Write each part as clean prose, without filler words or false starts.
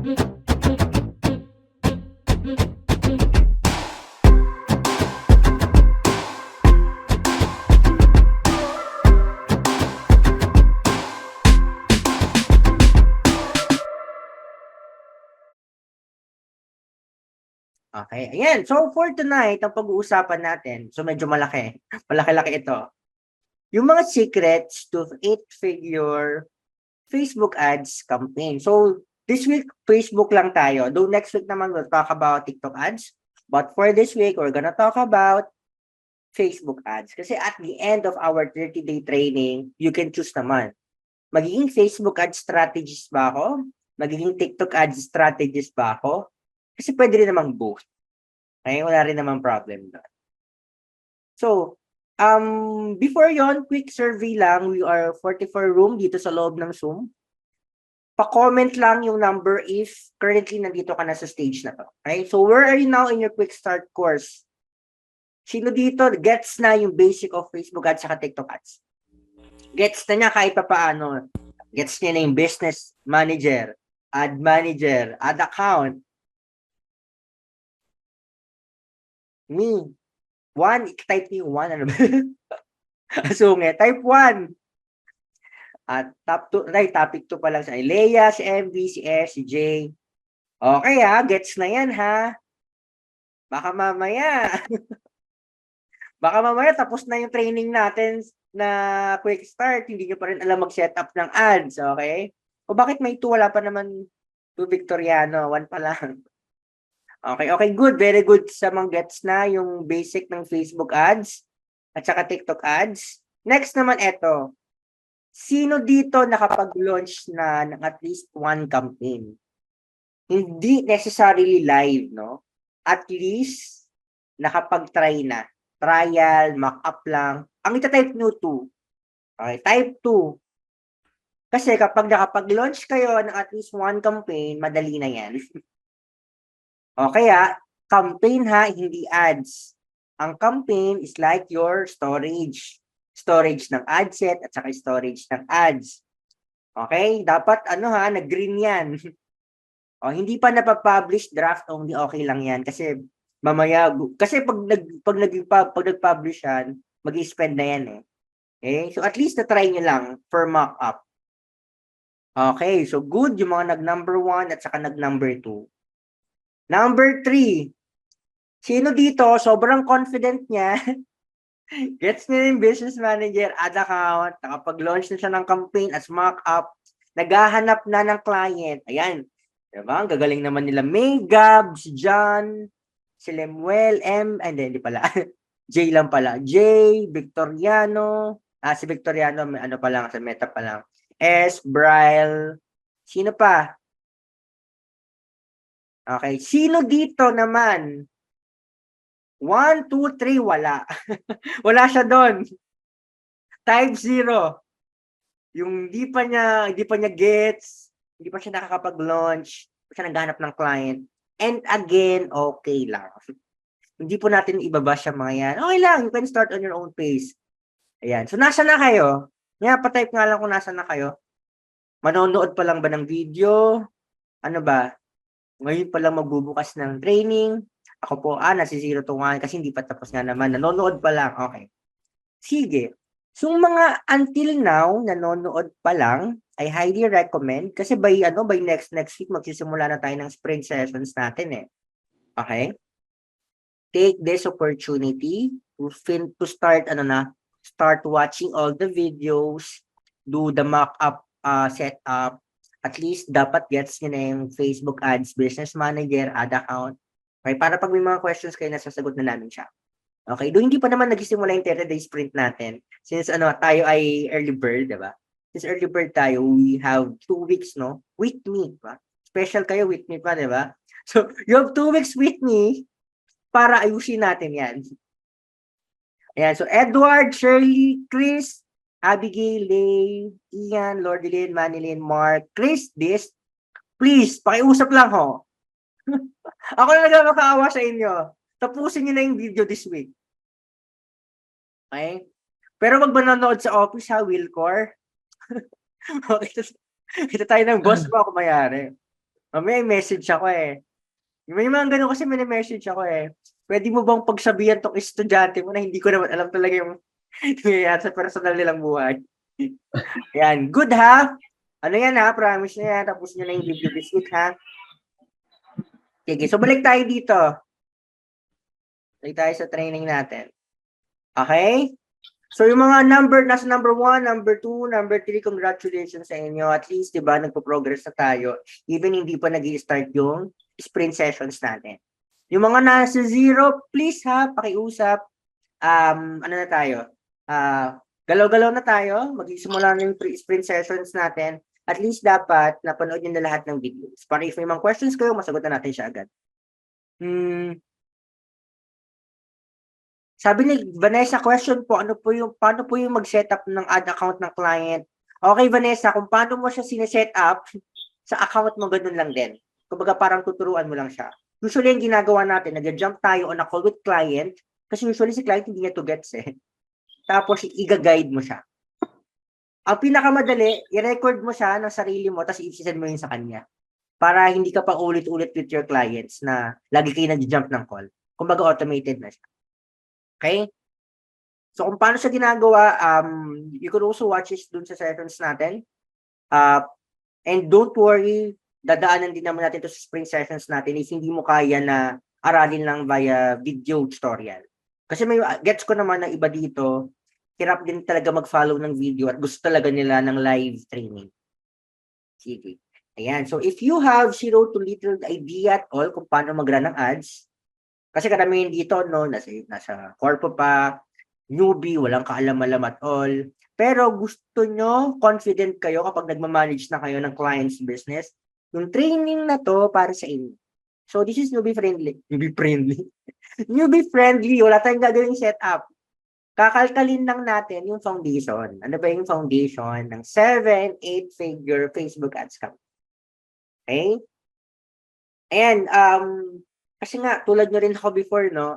Okay, ayan. So for tonight, ang pag-uusapan natin, so medyo malaki. Malaki-laki ito. Yung mga secrets to 8-figure Facebook ads campaign. So this week, Facebook lang tayo. Though next week naman we'll talk about TikTok ads. But for this week, we're gonna talk about Facebook ads. Kasi at the end of our 30-day training, you can choose naman. Magiging Facebook ad strategist ba ako? Magiging TikTok ad strategist ba ako? Kasi pwede rin namang both. Okay, wala rin namang problem doon. So, before yon, quick survey lang. We are 44 room dito sa loob ng Zoom. Pa-comment lang yung number if currently nandito ka na sa stage na to. Okay? So, where are you now in your quick start course? Sino dito gets na yung basic of Facebook ads saka TikTok ads? Gets na niya kahit pa paano. Gets niya na yung business manager, ad account. Me. One, type niyo one. Ano ba? Asungit. Type 1. At topic 2 pa lang sa Leia, si MV, si S, si J. Okay gets na yan ha. Baka mamaya. Baka mamaya tapos na yung training natin na quick start, hindi nyo pa rin alam mag-setup ng ads, okay? O bakit may 2, wala pa naman 2 Victoriano, 1 pa lang. Okay, good, very good sa mga gets na yung basic ng Facebook ads at saka TikTok ads. Next naman ito, sino dito nakapag-launch na ng at least 1 campaign? Hindi necessarily live, no? At least nakapag-try na. Trial, mock-up lang. Ang ita-type nyo 2. Okay, type 2. Kasi kapag nakapag-launch kayo ng at least 1 campaign, madali na yan. O kaya, campaign hindi ads. Ang campaign is like your storage. Storage ng ad set at saka storage ng ads. Okay? Dapat nag-green yan. O, hindi pa napapublish, draft only, okay lang yan. Kasi mamaya, kasi pag nag-publish yan, mag-spend na yan eh. Okay? So at least na-try nyo lang for mock-up. Okay, so good yung mga nag-number 1 at saka nag-number 2. Number 3, sino dito, sobrang confident niya, gets niya yung business manager, ad account, nakapag-launch na siya ng campaign as mock-up, naghahanap na ng client. Ayan, diba? Ang gagaling naman nila May, Gab, si John, si Lemuel, hindi pala, J lang pala, J, Victoriano, si Victoriano, may pa lang, sa meta pa lang, S, Bryle, sino pa? Okay, sino dito naman? 1, 2, 3, wala. Wala siya doon. Type 0. Yung hindi pa niya gets, hindi pa siya nakakapag-launch, hindi pa siya naghahanap ng client. And again, okay lang. Hindi po natin ibaba siya mga yan. Okay lang, you can start on your own pace. Ayan. So, nasa na kayo? Pa-type nga lang kung nasa na kayo. Manonood pa lang ba ng video? Ano ba? Ngayon pa lang magbubukas ng training. Ako po, nasa 0 to 1 kasi hindi pa tapos nga naman. Nanonood pa lang. Okay. Sige. So, mga until now, nanonood pa lang, I highly recommend kasi by next week, magsisimula na tayo ng spring sessions natin eh. Okay? Take this opportunity to start, start watching all the videos, do the mock-up setup. At least dapat gets nyo na yung Facebook ads, business manager, ad account. Okay, para pag may mga questions kayo, nasasagot na namin siya. Okay, do hindi pa naman nagsisimula yung 30-day sprint natin. Since tayo ay early bird, diba? Since early bird tayo, we have 2 weeks, no? With me, ba? Special kayo with me pa, diba? So, you have 2 weeks with me para ayusin natin yan. Ayan, so Edward, Shirley, Chris, Abigail, Lay, Ian, Lordilyn, Manilyn, Mark, Chris, please, pakiusap lang ho. Ako na nagmakaawa sa inyo. Tapusin niyo na yung video this week. Okay? Pero wag manonood sa office Wilcor. Okay, ito tayo ng boss mo ako mayari. Mamaya message ako eh. May mga ganun kasi message ako eh. Pwede mo bang pagsabihan tong estudyante mo na hindi ko naman alam talaga yung nangyayari sa personal nilang buhay. Yan. Good ha? Ano yan ha? Promise na yan. Tapos nyo na yung video this week ha? Sige. So balik tayo dito. Balik tayo sa training natin. Okay? So yung mga nasa number 1, number 2, number 3, congratulations sa inyo. At least, di ba, nagpo-progress na tayo. Even hindi pa nag-i-start yung sprint sessions natin. Yung mga nasa 0, please ha, pakiusap. Ano na tayo? Galaw-galaw na tayo. Mag-isimula na yung sprint sessions natin. At least dapat napanood nyo na lahat ng videos. Para if may mga questions kayo, masagutan natin siya agad. Sabi ni Vanessa, question po, paano po yung mag-setup ng ad account ng client? Okay, Vanessa, kung paano mo siya sineset up, sa account mo ganun lang din. Kumbaga parang tuturuan mo lang siya. Usually, yung ginagawa natin, nag-jump tayo on a call with client, kasi usually si client hindi niya to gets eh. Tapos, i-guide mo siya. Ang pinakamadali, i-record mo siya ng sarili mo, tapos i-send mo yun sa kanya. Para hindi ka pa ulit-ulit with your clients na lagi kayo nag-jump ng call. Kumbaga, automated na siya. Okay? So, kung paano siya ginagawa, you can also watch this dun sa sessions natin. And don't worry, dadaanan din naman natin to sa spring sessions natin if hindi mo kaya na aralin lang via video tutorial. Kasi may gets ko naman na iba dito, hirap din talaga mag-follow ng video at gusto talaga nila ng live training. Sige. Ayan. So, if you have zero to little idea at all kung paano mag-run ng ads, kasi karamihan dito, no, nasa corpo pa, newbie, walang kaalam-alam at all. Pero gusto nyo, confident kayo kapag nagmamanage na kayo ng client's business, yung training na to para sa inyo. So, this is newbie friendly. Newbie friendly. Newbie friendly. Wala tayong gagawing setup. Kakalkalin lang natin yung foundation. Ano ba yung foundation ng 7, 8-figure Facebook ads company? Okay? And, kasi nga, tulad nyo rin ako before, no,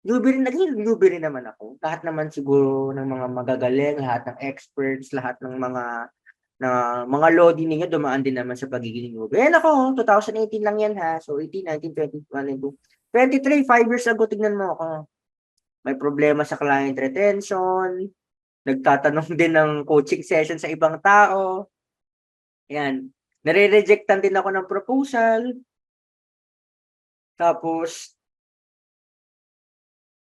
newbie rin naman ako. Lahat naman siguro ng mga magagaling, lahat ng experts, lahat ng mga lodi ninyo dumaan din naman sa pagiging newbie. Ayan ako, 2018 lang yan ha. So 18, 19, 20, 21, 23, 5 years ago, tignan mo ako. May problema sa client retention, nagtatanong din ng coaching session sa ibang tao. Ayan. Nare-rejectan din ako ng proposal. Tapos,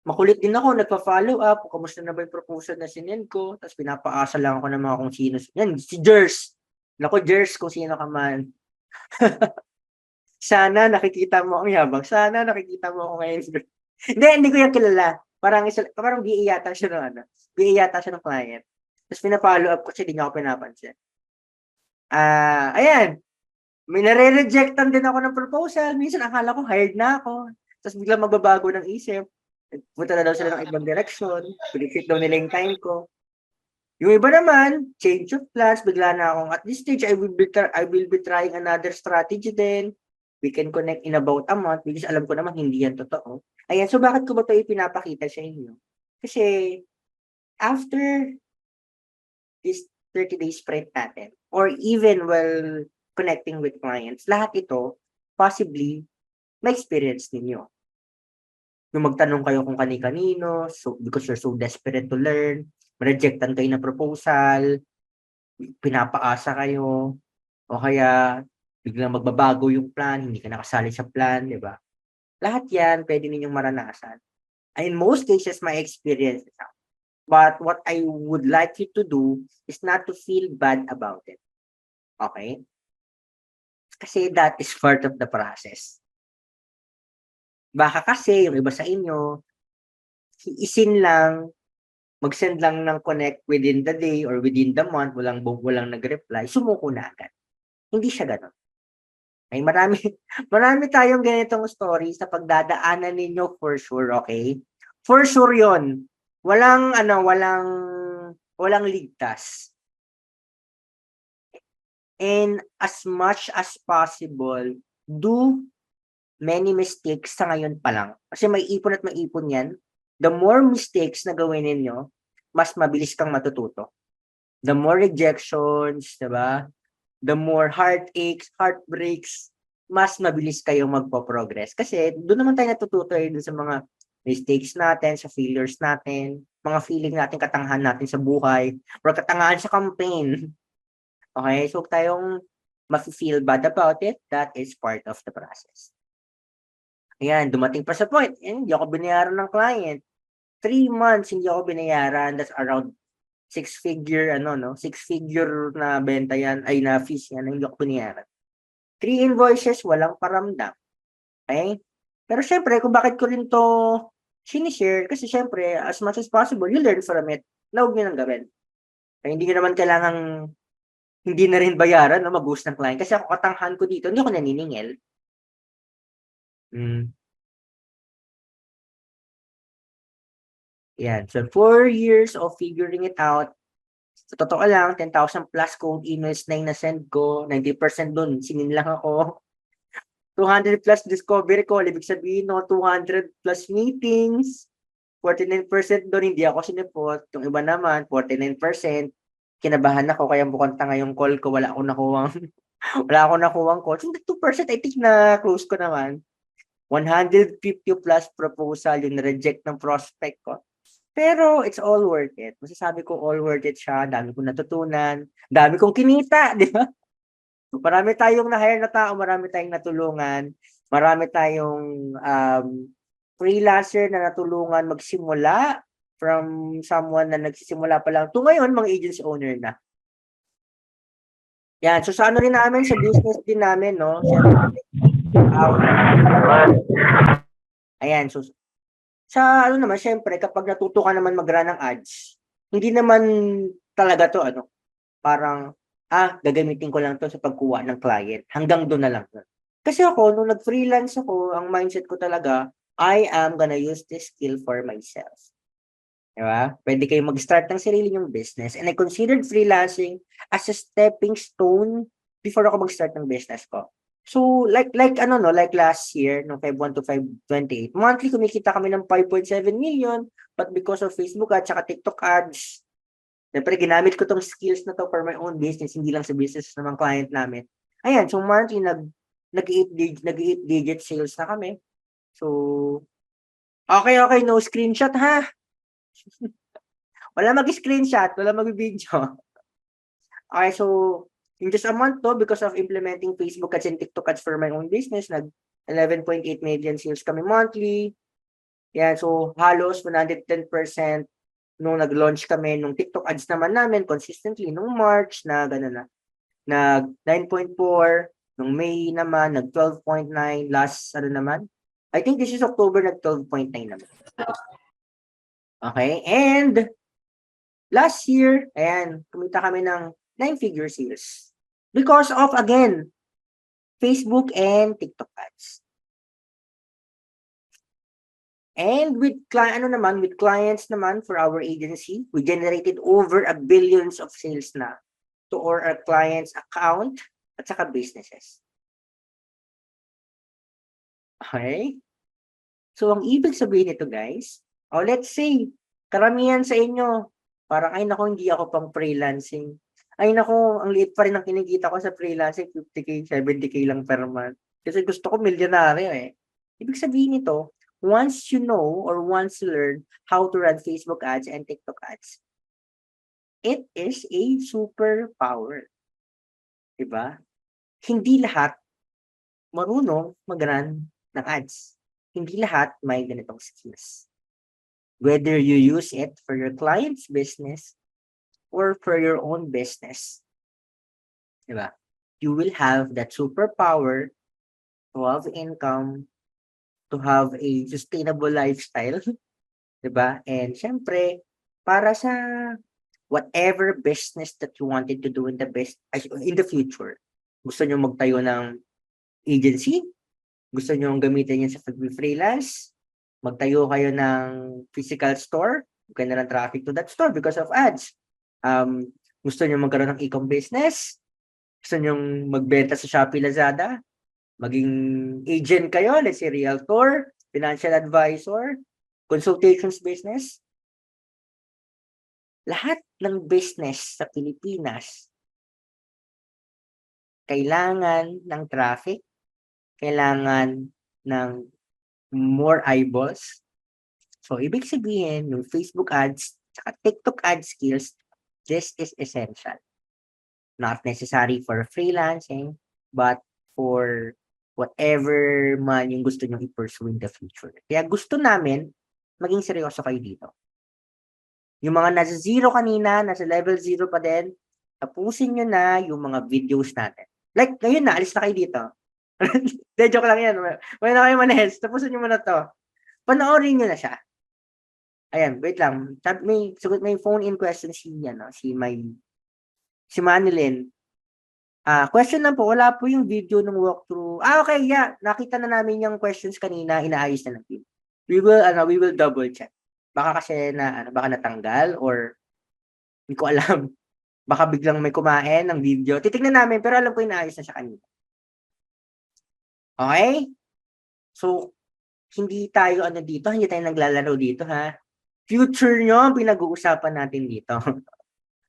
makulit din ako, nagpa-follow up, kamusta na ba yung proposal na sinend ko, tapos pinapaasa lang ako ng mga kung sino. Yan, si Jers. Naku, Jers, kung sino ka man. Sana nakikita mo ang yabang. Sana nakikita mo ako ngayon. Hindi ko yan kilala. Parang BA yata siya ng BA yata siya ng client. Tapos pina-follow up ko siya, hindi niya ako pinapansin. Ayan. May nare-rejectan din ako ng proposal. Minsan akala ko hired na ako. Tapos biglang magbabago ng isip. Punta na daw sila ng ibang direction. Pinifit daw nila yung time ko. Yung iba naman, change of plans. Bigla na akong, at this stage, I will be trying another strategy then. We can connect in about a month because alam ko naman hindi yan totoo. Ayan, so bakit ko ba ito ipinapakita sa inyo? Kasi, after this 30-day sprint natin, or even while connecting with clients, lahat ito, possibly, ma-experience ninyo. Yung magtanong kayo kung kani-kanino, so, because you're so desperate to learn, ma-rejectan kayo na proposal, pinapaasa kayo, o kaya biglang magbabago yung plan, hindi ka nakasali sa plan, di ba? Lahat yan, pwede ninyong maranasan. And in most cases, my experience is out. But what I would like you to do is not to feel bad about it. Okay? Kasi that is part of the process. Baka kasi yung iba sa inyo, isin lang, mag-send lang ng connect within the day or within the month, walang nag-reply, sumuko na agad. Hindi siya ganun. Ay, marami tayong ganitong stories sa pagdadaanan ninyo for sure, okay? For sure 'yon. Walang ligtas. And as much as possible, do many mistakes sa ngayon pa lang. Kasi may ipon at may ipon 'yan. The more mistakes na gawin ninyo, mas mabilis kang matututo. The more rejections, 'di ba? the more heartaches, heartbreaks, mas mabilis kayong magpo-progress. Kasi doon naman tayo natututo dun sa mga mistakes natin, sa failures natin, mga feeling natin, katangahan natin sa buhay, or katangahan sa campaign. Okay? So, tayong mafe-feel bad about it, that is part of the process. Ayan, dumating pa sa point, hindi ako binayaran ng client. 3 months hindi ako binayaran. That's around six-figure na benta yan, ay na fees yan, hindi ako binayaran. 3 invoices, walang paramdam. Okay? Pero syempre, kung bakit ko rin to sinishare, kasi syempre, as much as possible, you learn from it. Na huwag nyo nang gawin. Kaya hindi nyo naman kailangang hindi na rin bayaran na mag-host ng client. Kasi ako, katanghan ko dito, hindi ako naniningil. Yan. So, 4 years of figuring it out. Sa totoo lang, 10,000 plus cold emails na yung na-send ko. 90% dun, sinin lang ako. 200 plus discovery call. Ibig sabihin, no, 200 plus meetings. 49% doon, hindi ako sinipot. Yung iba naman, 49%. Kinabahan ako, kaya mukhang tanga yung call ko. Wala akong nakuwang call. So, 2%, I think na close ko naman. 150 plus proposal yung reject ng prospect ko. Pero it's all worth it. Masasabi ko all worth it siya. Dami kong natutunan. Dami kong kinita, di ba? Marami tayong na-hire na tao, marami tayong natulungan. Marami tayong freelancer na natulungan magsimula from someone na nagsisimula pa lang to ngayon, mga agency owner na. Yan. So, sa ano rin namin, sa business din namin, no? Siyempre, ayan. So, sa ano naman, syempre, kapag natuto ka naman mag-run ng ads, hindi naman talaga to, parang, gagamitin ko lang to sa pagkuha ng client. Hanggang doon na lang. Kasi ako, nung nag-freelance ako, ang mindset ko talaga, I am gonna use this skill for myself. Diba? Pwede kayong mag-start ng sarili nyong business. And I considered freelancing as a stepping stone before ako mag-start ng business ko. So, like last year, no, Feb 1 to Feb 28, monthly kumikita kami ng 5.7 million, but because of Facebook at saka TikTok ads, siyempre ginamit ko tong skills na to for my own business, hindi lang sa business ng mga client namin. Ayan, so monthly nag-8 digit sales na kami. So, okay, no screenshot ha. Wala mag-screenshot, wala mag-video. Okay, so in just a month to, because of implementing Facebook ads and TikTok ads for my own business, nag 11.8 million sales kami monthly. Yan, so halos 110% nung nag-launch kami nung TikTok ads naman namin consistently nung March na gano'n na. Nag 9.4, nung May naman nag 12.9, last naman. I think this is October, nag 12.9 naman. Okay, and last year, ayan, kumita kami ng 9-figure sales. Because of, again, Facebook and TikTok ads. And with clients naman for our agency, we generated over a billions of sales na to our clients' account at saka businesses. Okay? So, ang ibig sabihin nito, guys, let's say, karamihan sa inyo, parang, ay nako, hindi ako pang freelancing. Ay nako, ang liit pa rin ang kinikita ko sa freelancing, 50K, 70K lang per month. Kasi gusto ko milyonaryo eh. Ibig sabihin nito, once you know or once you learn how to run Facebook ads and TikTok ads, it is a superpower. Diba? Hindi lahat marunong mag-run ng ads. Hindi lahat may ganitong skills. Whether you use it for your client's business or for your own business, diba? You will have that superpower to have income, to have a sustainable lifestyle, diba? And syempre, para sa whatever business that you wanted to do in the future. Gusto nyo magtayo ng agency? Gusto nyo gamitin yan sa pag-freelance? Magtayo kayo ng physical store? Maganda ng traffic to that store because of ads. Gusto nyo magkaroon ng e-com business? Gusto nyo magbenta sa Shopee, Lazada? Maging agent kayo, let's say realtor, financial advisor, consultations business? Lahat ng business sa Pilipinas kailangan ng traffic, kailangan ng more eyeballs. So, ibig sabihin, yung Facebook ads, saka TikTok ad skills, this is essential. Not necessary for freelancing, but for whatever man yung gusto nyo i-pursue in the future. Kaya gusto namin, maging seryoso kayo dito. Yung mga nasa zero kanina, nasa level 0 pa din, tapusin nyo na yung mga videos natin. Like, ngayon na, alis na kayo dito. De, joke lang yan. May na kayo manes. Tapusin nyo muna to. Panoorin nyo na siya. Ayan, wait lang. May phone-in question si Manilyn. Question lang po, wala po yung video ng walkthrough. Okay, yeah. Nakita na namin yung questions kanina, inaayos na ng team. We will double check. Baka kasi baka natanggal or hindi ko alam. Baka biglang may kumain ng video. Titignan namin, pero alam ko inaayos na siya kanina. Okay? So, hindi tayo hindi tayo naglalaro dito, ha? Future nyo ang pinag-uusapan natin dito.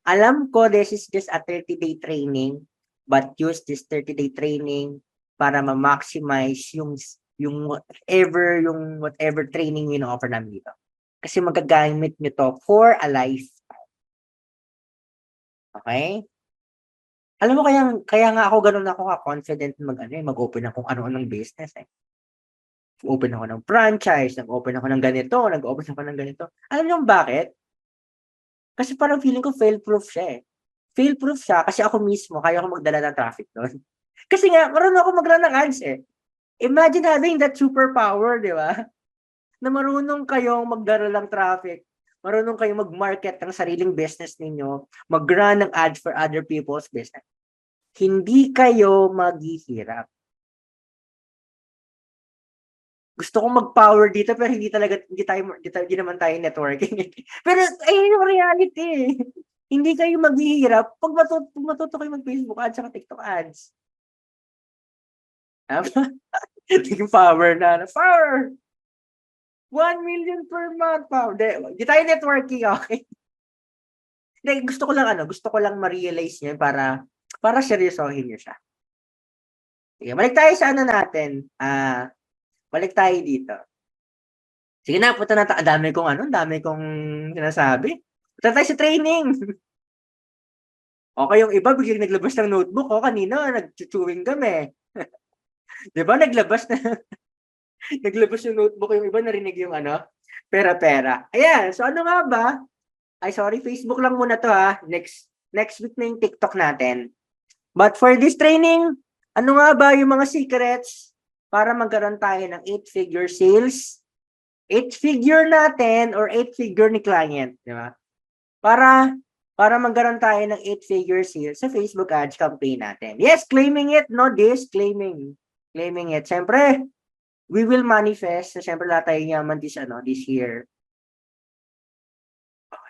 Alam ko, this is just a 30-day training, but use this 30-day training para ma-maximize yung whatever training yung offer namin dito. Kasi magagamit nyo to for a lifetime. Okay? Alam mo, kaya nga ako ganun ako confident mag-open ako kung ano-anong business eh. Open ako ng franchise, nag-open ako ng ganito, nag-open ako ng ganito. Alam niyo bakit? Kasi parang feeling ko fail-proof siya eh. Fail-proof siya kasi ako mismo, kaya ko magdala ng traffic doon. Kasi nga, marunong ako mag-run ng ads eh. Imagine having that superpower, di ba? Na marunong kayong magdala ng traffic, marunong kayong mag-market ng sariling business ninyo, mag-run ng ads for other people's business. Hindi kayo maghihirap. Gusto kong mag-power dito pero hindi naman tayo networking. Pero ayun yung reality. Hindi kayo maghihirap pag matuto kayo mag-Facebook ads at TikTok ads. Yung power na. Power! 1 million per month. Power. Hindi tayo networking, okay? Gusto ko lang ma-realize niya para seryosohin niyo siya. Sige, balik tayo sa natin. Balik tayo dito. Sige na, punta na tayo. Dami kong sinasabi. Punta tayo sa training. Okay, yung iba biglang naglabas ng notebook. Kanina, nag-chewing kami. Di ba, naglabas yung notebook. Yung iba narinig yung pera-pera. Ayan, so ano nga ba? Ay, sorry, Facebook lang muna to ha. Next week na yung TikTok natin. But for this training, ano nga ba yung mga secrets para magkaroon tayo ng 8-figure sales? 8-figure natin or 8-figure ni client, di ba? Para magkaroon tayo ng 8-figure sales sa Facebook ads campaign natin. Yes, claiming it, no disclaiming. Claiming it. Siyempre, we will manifest. Siyempre, lahat tayo yaman this year.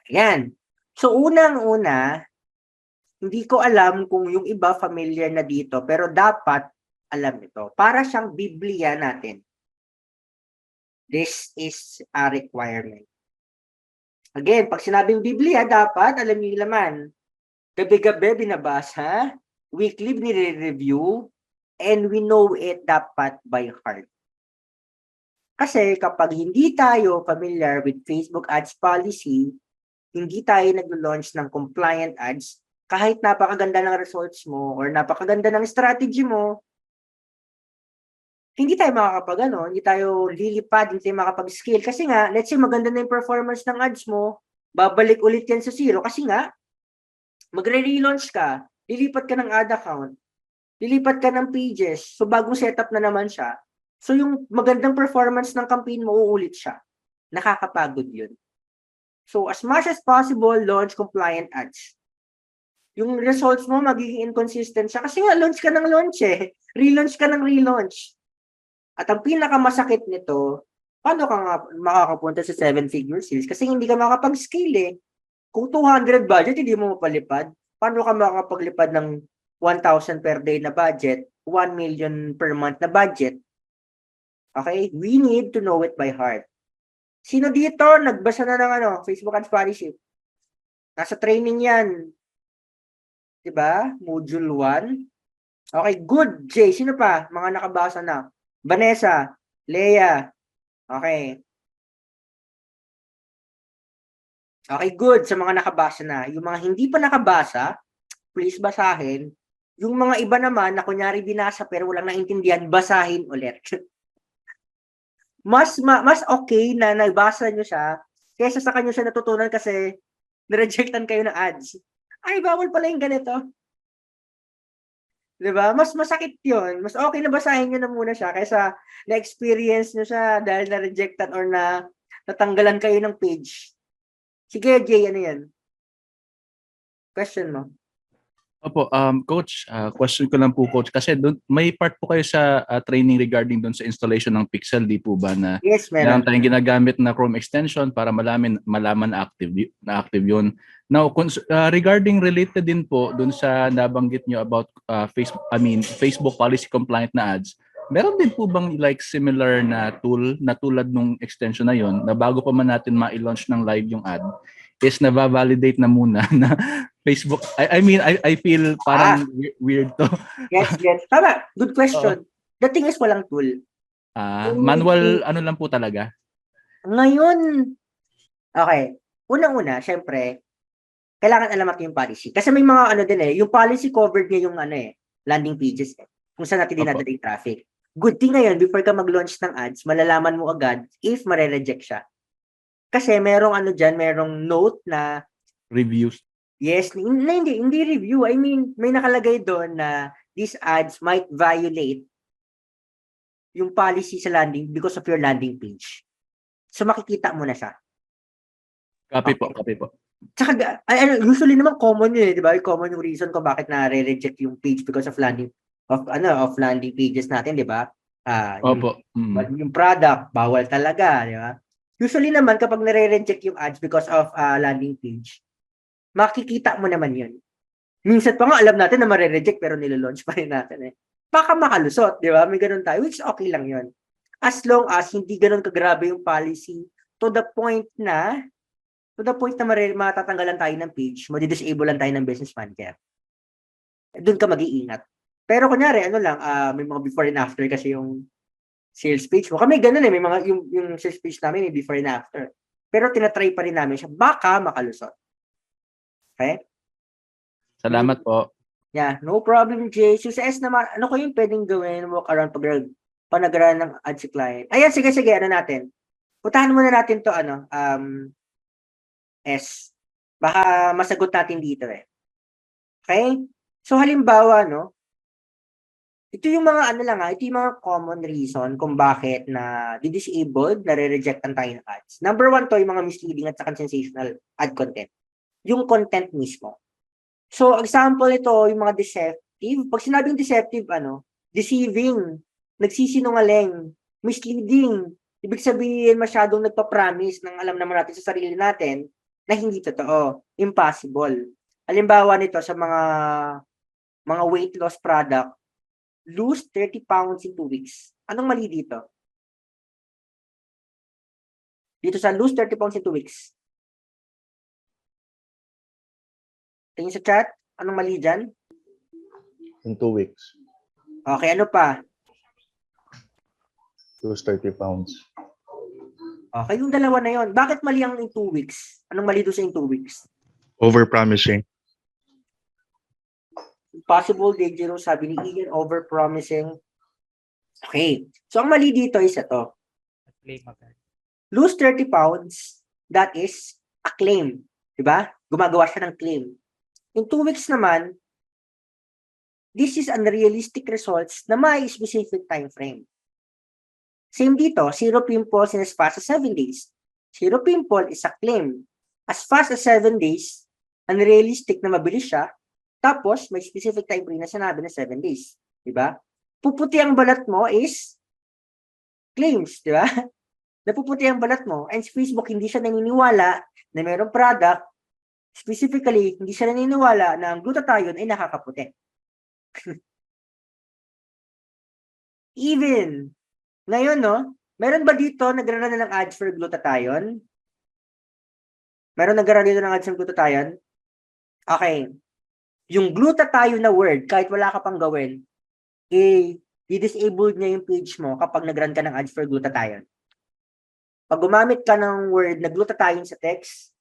Ayan. So, unang-una, hindi ko alam kung yung iba familiar na dito, pero dapat alam ito. Para siyang Biblia natin. This is a requirement. Again, pag sinabing Biblia, dapat alam niyo laman. Gabi-gabi binabasa, weekly nire-review, and we know it dapat by heart. Kasi kapag hindi tayo familiar with Facebook ads policy, hindi tayo nag-launch ng compliant ads, kahit napakaganda ng results mo or napakaganda ng strategy mo, hindi tayo hindi tayo lilipad, hindi tayo makapag-scale. Kasi nga, let's say maganda na yung performance ng ads mo, babalik ulit yan sa zero. Kasi nga, magre-relaunch ka, lilipat ka ng ad account, lilipat ka ng pages, so bagong setup na naman siya. So yung magandang performance ng campaign mo, uulit siya. Nakakapagod yun. So as much as possible, launch compliant ads. Yung results mo magiging inconsistent siya kasi nga launch ka ng launch eh. Relaunch ka ng relaunch. At ang pinakamasakit nito, paano ka nga makakapunta sa 7-figure sales? Kasi hindi ka makapag-scale eh. Kung 200 budget, hindi mo mapalipad. Paano ka makapaglipad ng 1,000 per day na budget, 1 million per month na budget? Okay? We need to know it by heart. Sino dito nagbasa na ng Facebook Ads Policy? Nasa training yan. Diba? Module 1. Okay, good. Jay, sino pa? Mga nakabasa na. Vanessa, Leia. Okay. Okay, good. Sa mga nakabasa na. Yung mga hindi pa nakabasa, please basahin. Yung mga iba naman na kunyari binasa pero walang naintindihan, basahin ulit. mas okay na nabasa nyo siya kaysa sa kanyo siya natutunan kasi nirejectan kayo ng ads. Ay, bawal pala yung ganito. 'Di ba? Mas masakit 'yon. Mas okay na basahin niyo na muna siya kaysa na-experience niyo siya dahil na-rejectan or natanggalan kayo ng page. Sige, Jay, ano 'yan? Question mo. Opo, coach, question ko lang po coach kasi doon may part po kayo sa training regarding doon sa installation ng Pixel, di po ba na Yes, meron meron. tayong ginagamit na Chrome extension para malaman na active 'yun. Now, regarding related din po doon sa nabanggit nyo about Facebook policy compliant na ads. Meron din po bang like similar na tool na tulad nung extension na 'yon na bago pa man natin ma-launch ng live yung ad is na-validate na muna na Facebook. I feel parang weird to. Yes. Tama. Good Oo. question. The thing is, walang tool. Manual ano lang po talaga. Ngayon, okay. Unang-una, syempre, kailangan alam natin yung policy. Kasi may mga ano din yung policy covered niya yung landing pages kung saan natin dinadala yung traffic. Good thing ngayon, before ka mag-launch ng ads, malalaman mo agad if mare-reject siya. Kasi merong merong note na Reviews. yes, hindi review. I mean, may nakalagay doon na these ads might violate yung policy sa landing because of your landing page. So makikita mo na siya. Copy po. Tsaka usually naman common yun, 'di ba? Common yung reason kung bakit na-reject yung page because of landing pages natin, 'di ba? Opo. Yung product bawal talaga, 'di ba? Usually naman kapag nare-reject yung ads because of landing page, makikita mo naman 'yun. Minsan pa nga alam natin na mare-reject pero nilo-launch pa rin natin Baka makalusot, 'di ba? May ganun tayo, which okay lang 'yun. As long as hindi ganun kagrabe yung policy to the point na matatanggalan tayo ng page, madi-disable lang tayo ng business manager. Doon ka mag-iingat. Pero kunyari, may mga before and after kasi yung sales page mo. Kami ganun may mga, yung sales page namin may before and after. Pero tinatry pa rin namin siya. Baka makalusot. Okay? Salamat po. Yeah, no problem, Jay. So sa S naman, ano ko yung pwedeng gawin, walk around panagrahan ng ads si client? Ayan, sige, natin. Putahan muna natin to, S. Baka masagot natin dito Okay? So halimbawa, ito yung mga ito yung mga common reason kung bakit na disabled, nare-rejectan tayo ng ads. Number 1 to, yung mga misleading at saka sensational ad content. Yung content mismo. So, example ito, yung mga deceptive. Pag sinabing deceptive, deceiving, nagsisinungaling, misleading. Ibig sabihin, masyadong nagpa-promise ng alam naman natin sa sarili natin na hindi totoo. Impossible. Halimbawa nito sa mga weight loss product, lose 30 pounds in 2 weeks. Anong mali dito? Dito sa lose 30 pounds in 2 weeks. Tingin sa chat, anong mali dyan? In 2 weeks. Okay, ano pa? Lose 30 pounds. Okay, yung dalawa na yon. Bakit mali ang in 2 weeks? Anong mali doon sa in 2 weeks? Over-promising. Possible, dangerous, sabi ni Ian, over-promising. Okay. So, ang mali dito is ito. Lose 30 pounds, that is a claim. Diba? Gumagawa siya ng claim. In 2 weeks naman, this is unrealistic results na may specific time frame. Same dito, zero pimples in as fast as 7 days. Zero pimple is a claim. As fast as 7 days, unrealistic na mabilis siya, tapos may specific time frame na sinabi na 7 days. Diba? Puputi ang balat mo is claims, diba? Napuputi ang balat mo, and Facebook hindi siya naniniwala na mayroong product, specifically, hindi siya naniniwala na ang glutathione ay nakakaputi. Even, ngayon, meron ba dito nagrarana ng ads for glutathione? Meron nagrarana dito ng ads for glutathione? Okay. Yung glutathione na word, kahit wala ka pang gawin, i-disable niya yung page mo kapag nag-run ka ng ads for glutathione. Pag gumamit ka ng word na glutathione sa text,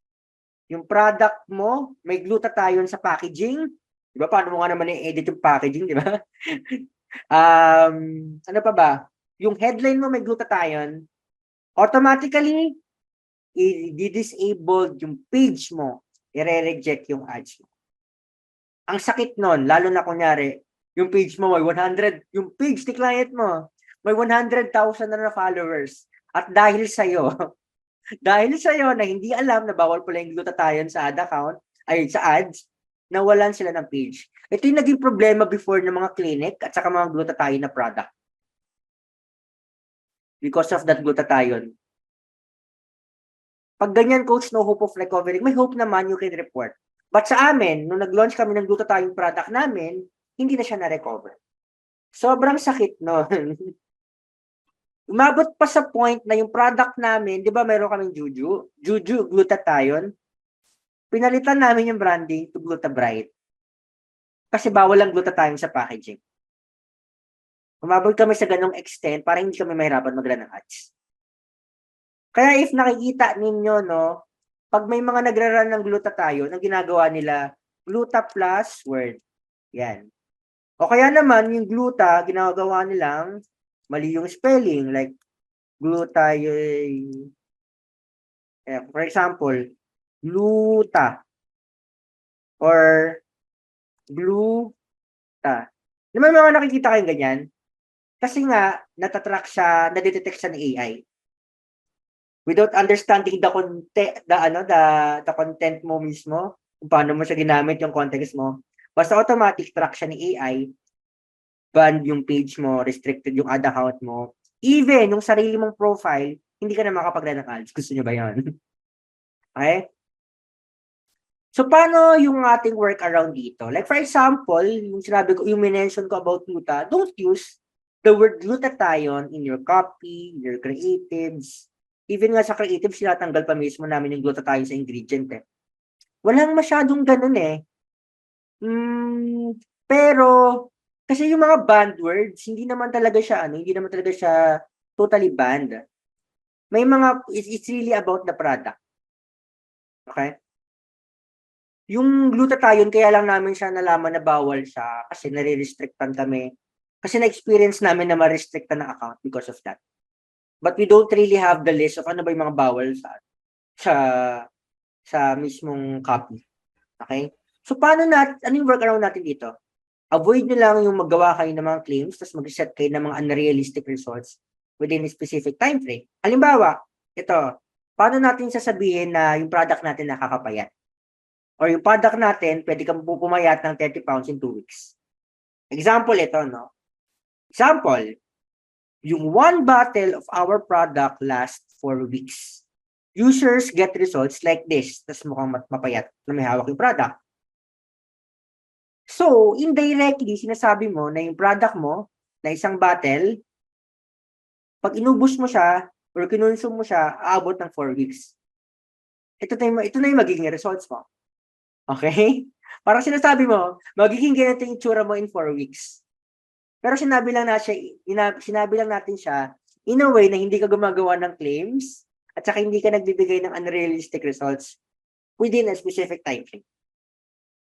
yung product mo may glutathione sa packaging, di ba? Paano mo nga naman i-edit yung packaging, di ba? Ano pa ba? Yung headline mo may glutathione, automatically, i-disable yung page mo, i-reject yung ads mo. Ang sakit nun, lalo na kunyari, yung page mo may 100, yung page ni client mo, may 100,000 na followers. At dahil sa'yo, dahil sa'yo na hindi alam na bawal pala yung glutathione sa ad account, ay sa ads, nawalan sila ng page. Ito yung naging problema before ng mga clinic at saka mga glutathione na product. Because of that glutathione. Pag ganyan, coach, no hope of recovery, may hope naman you can report. But sa amin, nung nag-launch kami ng glutathione product namin, hindi na siya na-recover. Sobrang sakit nun. Umabot pa sa point na yung product namin, di ba mayroon kaming Juju glutathione, pinalitan namin yung branding to Glutabrite. Kasi bawal ang glutathione sa packaging. Umabot kami sa ganong extent para hindi kami mahirapan mag-run ng ads. Kaya if nakikita ninyo, no, pag may mga nagra-run ng glutathione, ang ginagawa nila, gluta plus word. Yan. O kaya naman, yung gluta, ginagawa nilang mali yung spelling, like glutathione. For example, gluta or gluta. May mga nakikita kayong ganyan? Kasi nga, natatrack siya, nadetect siya ng AI. Without understanding the content mo mismo, kung paano mo siya ginamit yung context mo, basta automatic track siya ni AI, banned yung page mo, restricted yung ad account mo, even yung sarili mong profile, hindi ka na makapag-run ng ads. Gusto nyo ba yun? Okay? So, paano yung ating workaround dito? Like, for example, yung sinabi ko, yung mention ko about gluta, don't use the word glutathione in your copy, in your creatives. Even nga sa creatives, sinatanggal pa mismo namin yung glutathione sa ingredient eh. Walang masyadong ganun eh. Pero, kasi yung mga banned words, hindi naman talaga siya totally banned. May mga, it's really about the product. Okay? Yung glutathione, kaya lang namin siya nalaman na bawal siya kasi nare-restrictan kami. Kasi na-experience namin na ma-restrictan ng account because of that. But we don't really have the list of ano ba yung mga bawal sa mismong copy. Okay? So, ano yung workaround natin dito? Avoid nyo lang yung magawa kayo ng mga claims tapos mag-set kayo ng mga unrealistic results within a specific time frame. Halimbawa, ito, paano natin sasabihin na yung product natin nakakapayat? Or yung product natin, pwede kang pumayat ng 30 pounds in 2 weeks. Example ito, no? Example, yung 1 bottle of our product lasts 4 weeks. Users get results like this. Tapos mukhang mapayat na may hawak yung product. So, indirectly, sinasabi mo na yung product mo, na isang bottle, pag inubos mo siya, or kinonsum mo siya, aabot ng 4 weeks. Ito na yung magiging results mo. Okay? Parang sinasabi mo, magiging ganito yung tsura mo in 4 weeks. Pero sinabi lang natin siya in a way na hindi ka gumagawa ng claims at saka hindi ka nagbibigay ng unrealistic results within a specific time frame.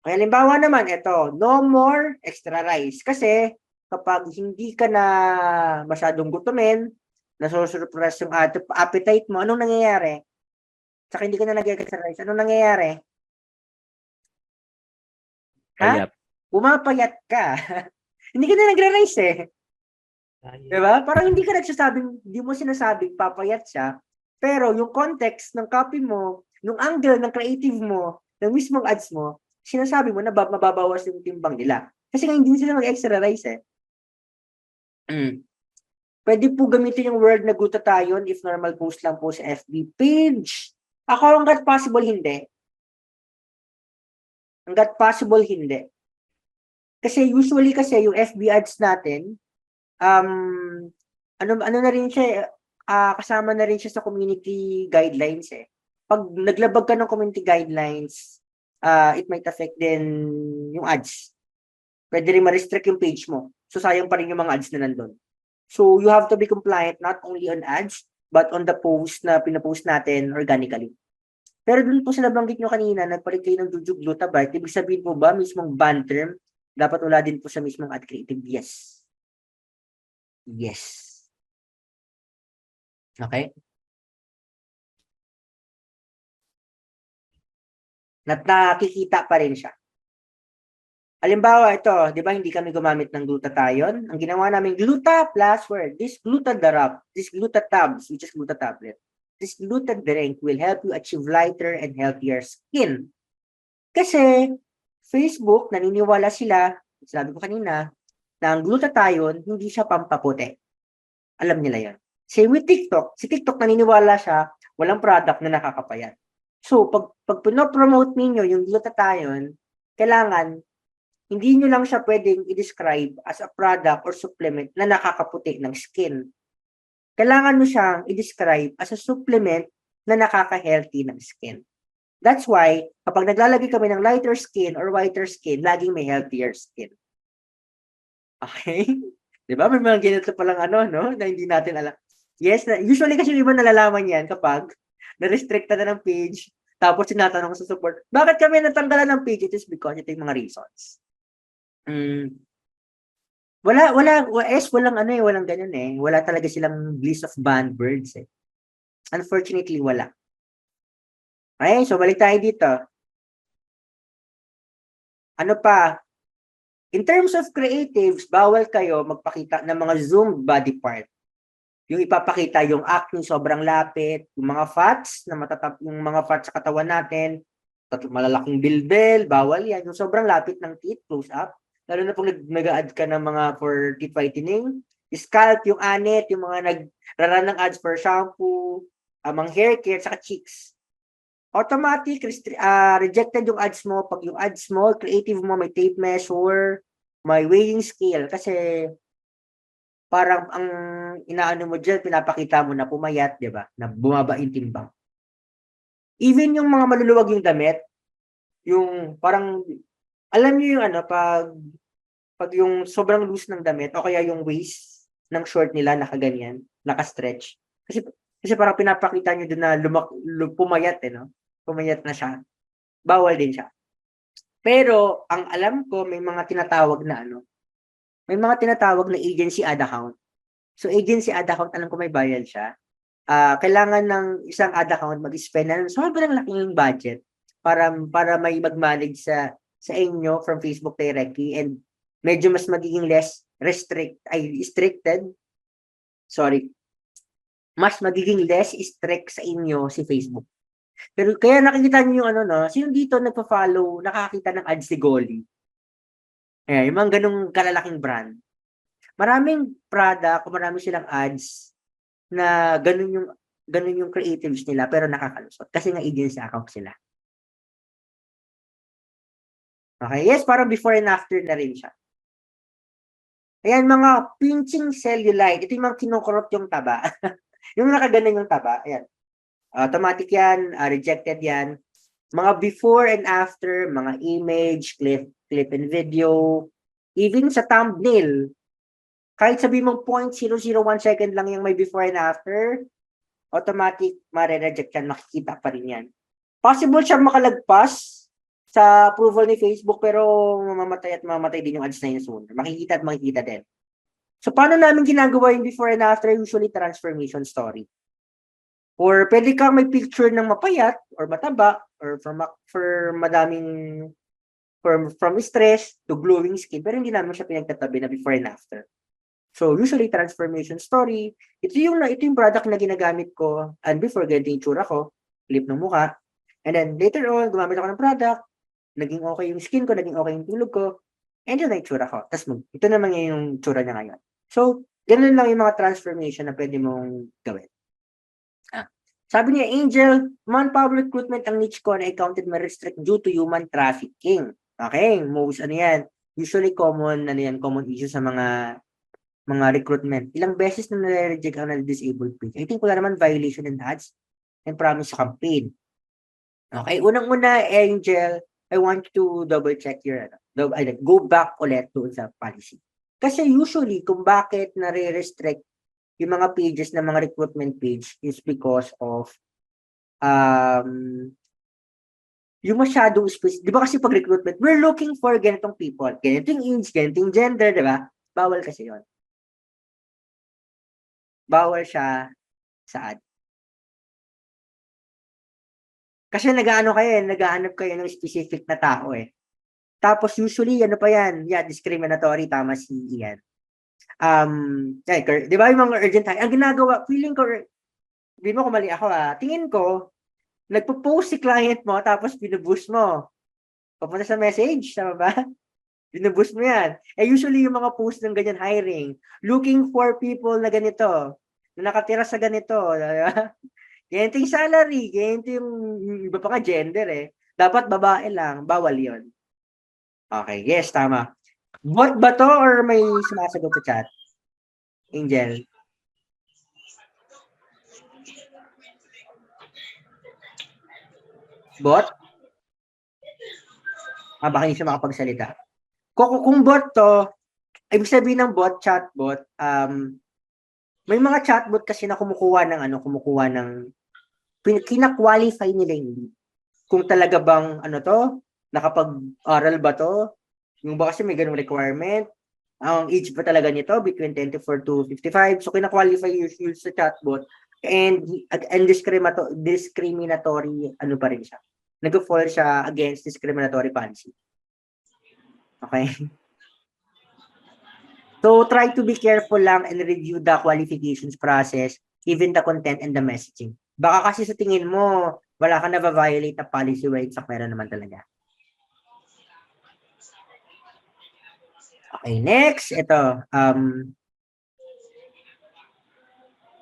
Kaya halimbawa naman, ito, no more extra rice. Kasi kapag hindi ka na masyadong gutumin, nasusurpress yung appetite mo, anong nangyayari? Saka hindi ka na nag-extra rice, anong nangyayari? Payat. Pumapayat ka. Hindi ka na nagre-rice eh. Diba? Parang hindi mo sinasabing papayat siya, pero yung context ng copy mo, yung angle ng creative mo, ng mismong ads mo, sinasabi mo na mababawas yung timbang nila. Kasi nga hindi sila mag-extra rice eh. Pwede po gamitin yung word na glutathione if normal post lang po sa FB page. Ako hanggat possible hindi. Hanggat possible hindi. Kasi usually yung FB ads natin, ano na rin siya, kasama na rin siya sa community guidelines eh. Pag naglabag ka ng community guidelines, it might affect din yung ads. Pwede rin ma-restrict yung page mo So, sayang pa rin yung mga ads na nandun. So, you have to be compliant not only on ads, but on the post na pinapost natin organically. Pero dun po sa nabanggit nyo kanina, nagpalit kayo ng Juju Glutabite, ibig sabihin po ba, mismong band term, dapat wala din po sa mismong ad creative? Yes. Yes. Okay? Nakikita pa rin siya. Halimbawa, ito, di ba hindi kami gumamit ng glutathione? Ang ginawa namin, gluta plus word. This glutadarab, this glutatabs, which is glutatablet. This glutadrink will help you achieve lighter and healthier skin. Kasi, Facebook, naniniwala sila, sabi ko kanina, na ang glutathione, hindi siya pampaputi. Alam nila yan. Same with TikTok. Si TikTok naniniwala siya, walang product na nakakapayat. So, pag pinopromote ninyo yung glutathione, kailangan hindi nyo lang siya pwedeng i-describe as a product or supplement na nakakaputi ng skin. Kailangan nyo siyang i-describe as a supplement na nakaka-healthy ng skin. That's why, kapag naglalagay kami ng lighter skin or whiter skin, laging may healthier skin. Okay? Di ba? May mga ganito palang no? Na hindi natin alam. Yes, usually kasi iba nalalaman yan kapag na-restricta na ng page, tapos tinatanong sa support, bakit kami natanggalan ng page? It is because ito yung mga reasons. Walang ganun eh. Wala talaga silang list of banned birds eh. Unfortunately, wala. Okay, so balik tayo dito. Ano pa? In terms of creatives, bawal kayo magpakita ng mga zoomed body part. Yung ipapakita yung acne sobrang lapit, yung mga fats na yung mga fats sa katawan natin, malalaking bilbil, bawal yan. Yung sobrang lapit ng teeth, close up. Lalo na pag nag-a-add ka ng mga for teeth whitening, scalp, yung anit, yung mga nagraran ng ads for shampoo, mga hair care, saka cheeks. Automatic, rejected yung ads mo. Pag yung ads mo, creative mo, may tape measure, may weighing scale. Kasi parang ang inaano mo dyan, pinapakita mo na pumayat, di ba? Na bumaba yung timbang. Even yung mga maluluwag yung damit, yung parang, alam niyo yung pag yung sobrang loose ng damit, o kaya yung waist ng short nila nakaganyan, naka-stretch. Kasi parang pinapakita nyo doon na pumayat no? Pumayat na siya. Bawal din siya. Pero, ang alam ko, may mga tinatawag na may mga tinatawag na agency ad account. So, agency ad account, alam ko may bayad siya. Kailangan ng isang ad account mag-spend na sobrang laking budget para may mag-manage sa inyo from Facebook directly and medyo mas magiging less restricted. Sorry. Mas magiging less strict sa inyo si Facebook. Pero kaya nakikita niyo yung sino dito nagpa-follow, nakakita ng ads ni Golly? Ayan, yung mga ganung kalalaking brand. Maraming product, marami silang ads na ganun yung creatives nila pero nakakalusot kasi nga agency account sila. Okay, yes, parang before and after na rin siya. Ayan, mga pinching cellulite. Ito yung mga kinukurot yung taba. Yung nakaganan yung taba. Ayan. Automatic yan. Rejected yan. Mga before and after, mga image, clip and video. Even sa thumbnail. Kahit sabi mong 0.001 second lang yung may before and after, automatic, mare-reject yan. Makikita pa rin yan. Possible siya makalagpas sa approval ni Facebook pero mamamatay din yung ads na yun soon. Makikita din. So, paano namin ginagawa yung before and after? Usually, transformation story. Or pwede kang may picture ng mapayat or mataba or from stress to glowing skin pero hindi namin siya pinagtatabi na before and after. So, usually, transformation story. Ito yung product na ginagamit ko and before ganito yung tsura ko, clip ng mukha. And then, later on, gumamit ako ng product, naging okay yung skin ko, naging okay yung tulog ko, and yun na yung tsura ko. Tapos, ito naman yung tsura niya ngayon. So, ganun lang yung mga transformation na pwede mong gawin. Sabi niya, Angel, manpower recruitment ang niche ko na accounted ma-restrict due to human trafficking. Okay, most usually common issue sa mga recruitment. Ilang beses na nare-reject ang na-disabled page. I think wala naman violation in ads and promise sa campaign. Okay, unang-una, Angel, I want to double check your, go back ulit doon sa policy. Kasi usually, kung bakit nare-restrict yung mga pages ng mga recruitment page is because of yung masyadong specific. Di ba kasi pag recruitment, we're looking for ganitong people. Ganitong age, ganitong gender, di ba? Bawal kasi yon. Bawal siya sa ad. Kasi nag-aanap kayo ng specific na tao eh. Tapos usually, ano pa yan? Yeah, discriminatory, tama si Ian. Di ba yung mga urgent hire? Ang ginagawa, feeling ko, di mo kung mali ako tingin ko, nagpo-post si client mo, tapos binuboost mo. Papunta sa message, tama ba? Binuboost mo yan. Usually yung mga post ng ganyan hiring, looking for people na ganito, na nakatira sa ganito. Ganito yung salary, ganito yung iba pa nga gender eh. Dapat babae lang, bawal yon. Okay, yes, tama. Bot ba to or may sumasagot sa chat? Angel. Bot? Baka hindi siya makapagsalita. Kung bot to, ibig sabihin ng bot, chatbot, may mga chatbot kasi na kumukuha ng kina-qualify nila hindi. Kung talaga bang nakapag-aral ba to? Yung ba kasi may ganung requirement? Ang age ba talaga nito between 24 to 55? So kina-qualify yung sa chatbot and discriminatory pa rin siya. Nag-fall siya against discriminatory policy. Okay? So try to be careful lang and review the qualifications process, even the content and the messaging. Baka kasi sa tingin mo, wala ka na-violate na policy where sa pera naman talaga. Okay, next. Ito.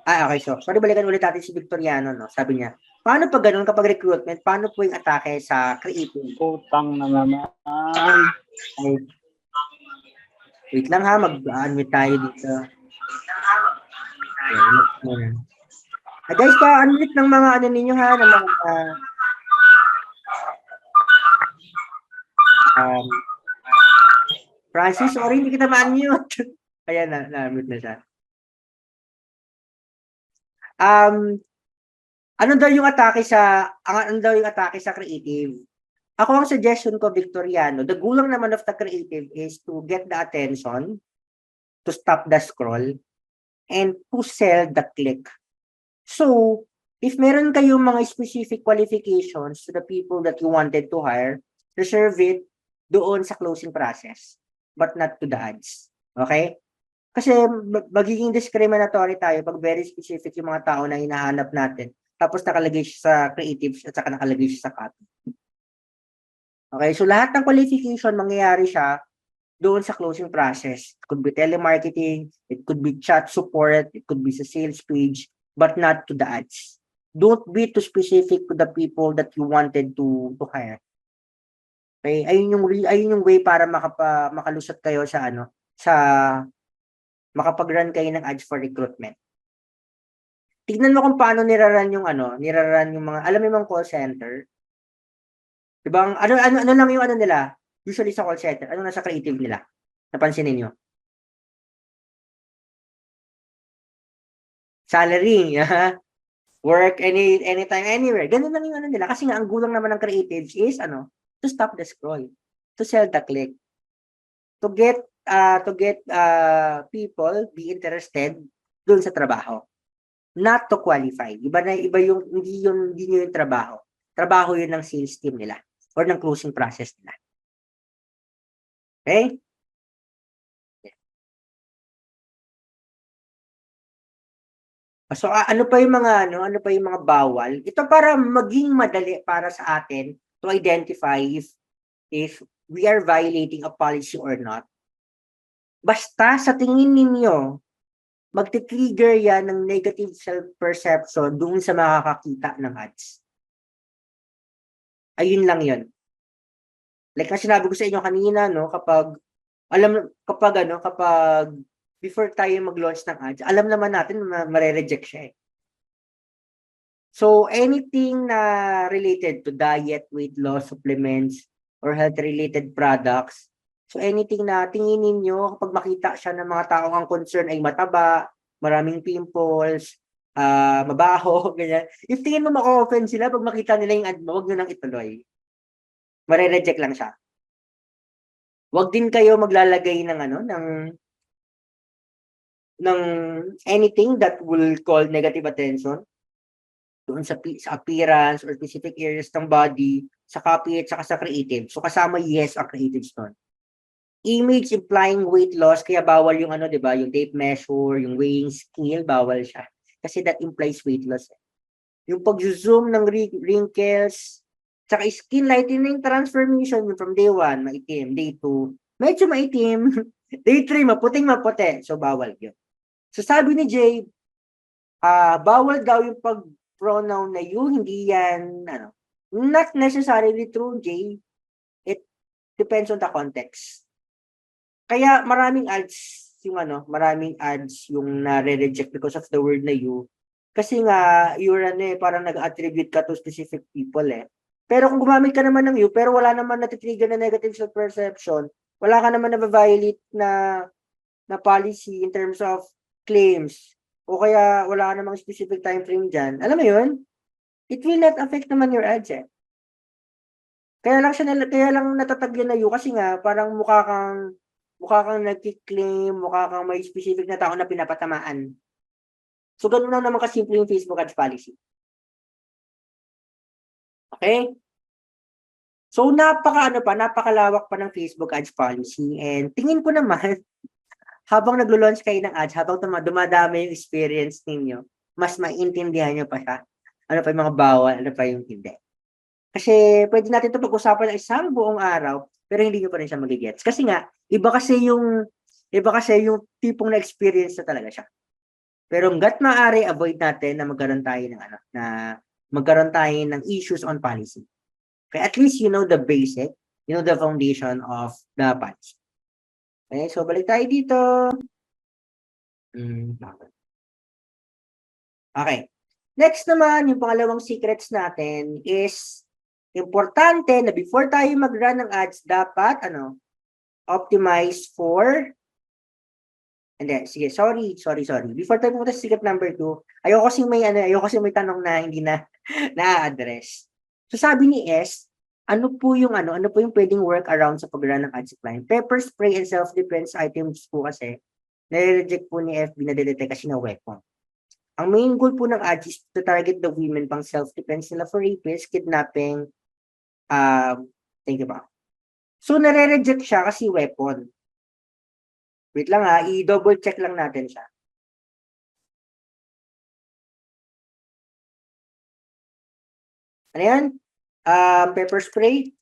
Okay, so, sorry, balikan ulit natin si Victoriano, no? Sabi niya, paano pag ganun kapag recruitment, paano po yung atake sa creative? Utang na naman. Ay, wait lang ha, mag-unmute tayo dito. Guys, pa-unmute ng mga ninyo ha, ng mga Francis, sorry, hindi kita ma-unmute. Ayan na-unmute na siya. Ano daw yung atake sa creative? Ako ang suggestion ko, Victoriano, the goal lang naman of the creative is to get the attention, to stop the scroll, and to sell the click. So, if meron kayong mga specific qualifications to the people that you wanted to hire, reserve it doon sa closing process, but not to the ads. Okay? Kasi magiging discriminatory tayo pag very specific yung mga tao na hinahanap natin, tapos nakalagay siya sa creatives at saka nakalagay siya sa copy. Okay, so lahat ng qualification mangyayari siya doon sa closing process. It could be telemarketing, it could be chat support, it could be sa sales page, but not to the ads. Don't be too specific to the people that you wanted to hire. Okay, ayun yung way para makalusot kayo sa makapag-run kayo ng ads for recruitment. Tignan mo kung paano niraran yung mga, alam mo yung mga call center? Diba, ano lang yung nila? Usually sa call center, ano nasa creative nila? Napansin niyo? Salary, work anytime, anywhere. Ganun lang yung nila. Kasi nga, ang gulang naman ng creatives is, to stop the scroll, to sell the click, to get people be interested dun sa trabaho. Not to qualify. Iba yung, hindi yung trabaho. Trabaho yun ng sales team nila or ng closing process nila. Okay? So ano pa yung mga bawal? Ito para maging madali para sa atin to identify if we are violating a policy or not. Basta sa tingin ninyo, magti-trigger yan ng negative self-perception dun sa makakakita ng ads. Ayun lang yun. Like na sinabi ko sa inyo kanina, kapag before tayo mag-launch ng ads, alam naman natin na mare-reject siya eh. So, anything na related to diet, weight loss, supplements, or health-related products, So anything na tingin ninyo kapag makita siya ng mga taong ang concern ay mataba, maraming pimples, mabaho, ganyan. If tingin mo mako-offend sila pag makita nila yung ad mo, wag nyo nang ituloy. Mare-reject lang siya. Wag din kayo maglalagay ng ng anything that will call negative attention doon sa appearance or specific areas ng body, sa copy at saka sa creative. So kasama yes ang creatives doon. Image implying weight loss, kaya bawal yung di ba, yung tape measure, yung weighing scale, bawal siya. Kasi that implies weight loss. Yung pag-zoom ng wrinkles, tsaka skin lightening transformation, yung from day 1, maitim, day 2, medyo maitim, day 3, maputing-maputi. So bawal yun. So sabi ni Jay, bawal daw yung pag-pronoun na you, hindi yan, not necessarily true, Jay. It depends on the context. Kaya maraming ads yung nare-reject because of the word na you. Kasi nga, you're parang nag-attribute ka to specific people eh. Pero kung gumamit ka naman ng you, pero wala naman natitrigger na negative self-perception, wala ka naman na-violate na policy in terms of claims, o kaya wala ka namang specific time frame dyan, alam mo yun? It will not affect naman your ads eh. Kaya lang natatagyan na you kasi nga parang mukha kang nagki-claim, mukha kang may specific na tao na pinapatamaan. So, ganun lang naman kasimple yung Facebook ads policy. Okay? So, napakalawak pa ng Facebook ads policy. And tingin ko naman, habang naglo-launch kayo ng ads, habang dumadami yung experience ninyo, mas maintindihan nyo pa siya. Ano pa yung mga bawal, ano pa yung hindi. Kasi pwede natin ito pag-usapan ng isang buong araw, pero hindi nyo pa rin siya magigets. Kasi nga, iba kasi yung tipong na-experience na talaga siya. Pero hangga't maaari, avoid natin na magkaroon tayo ng issues on policy. Okay, at least you know the basic, you know the foundation of the policy. Okay, so balik tayo dito. Okay. Next naman, yung pangalawang secrets natin is importante na before tayo mag-run ng ads, dapat optimize for sorry. Before tayo pumunta sa secret number 2, ayoko kasi may tanong na hindi na na-address. So sabi ni S, ano po yung pwedeng workaround sa pag-run ng ads client? Pepper spray and self-defense items po kasi nare-reject po ni FB na detect kasi na weapon. Ang main goal po ng ads is to target the women pang self-defense nila for rapes, kidnapping, think about. So nare-reject siya kasi weapon. Wait lang i-double check lang natin siya. Ano yan? Pepper spray.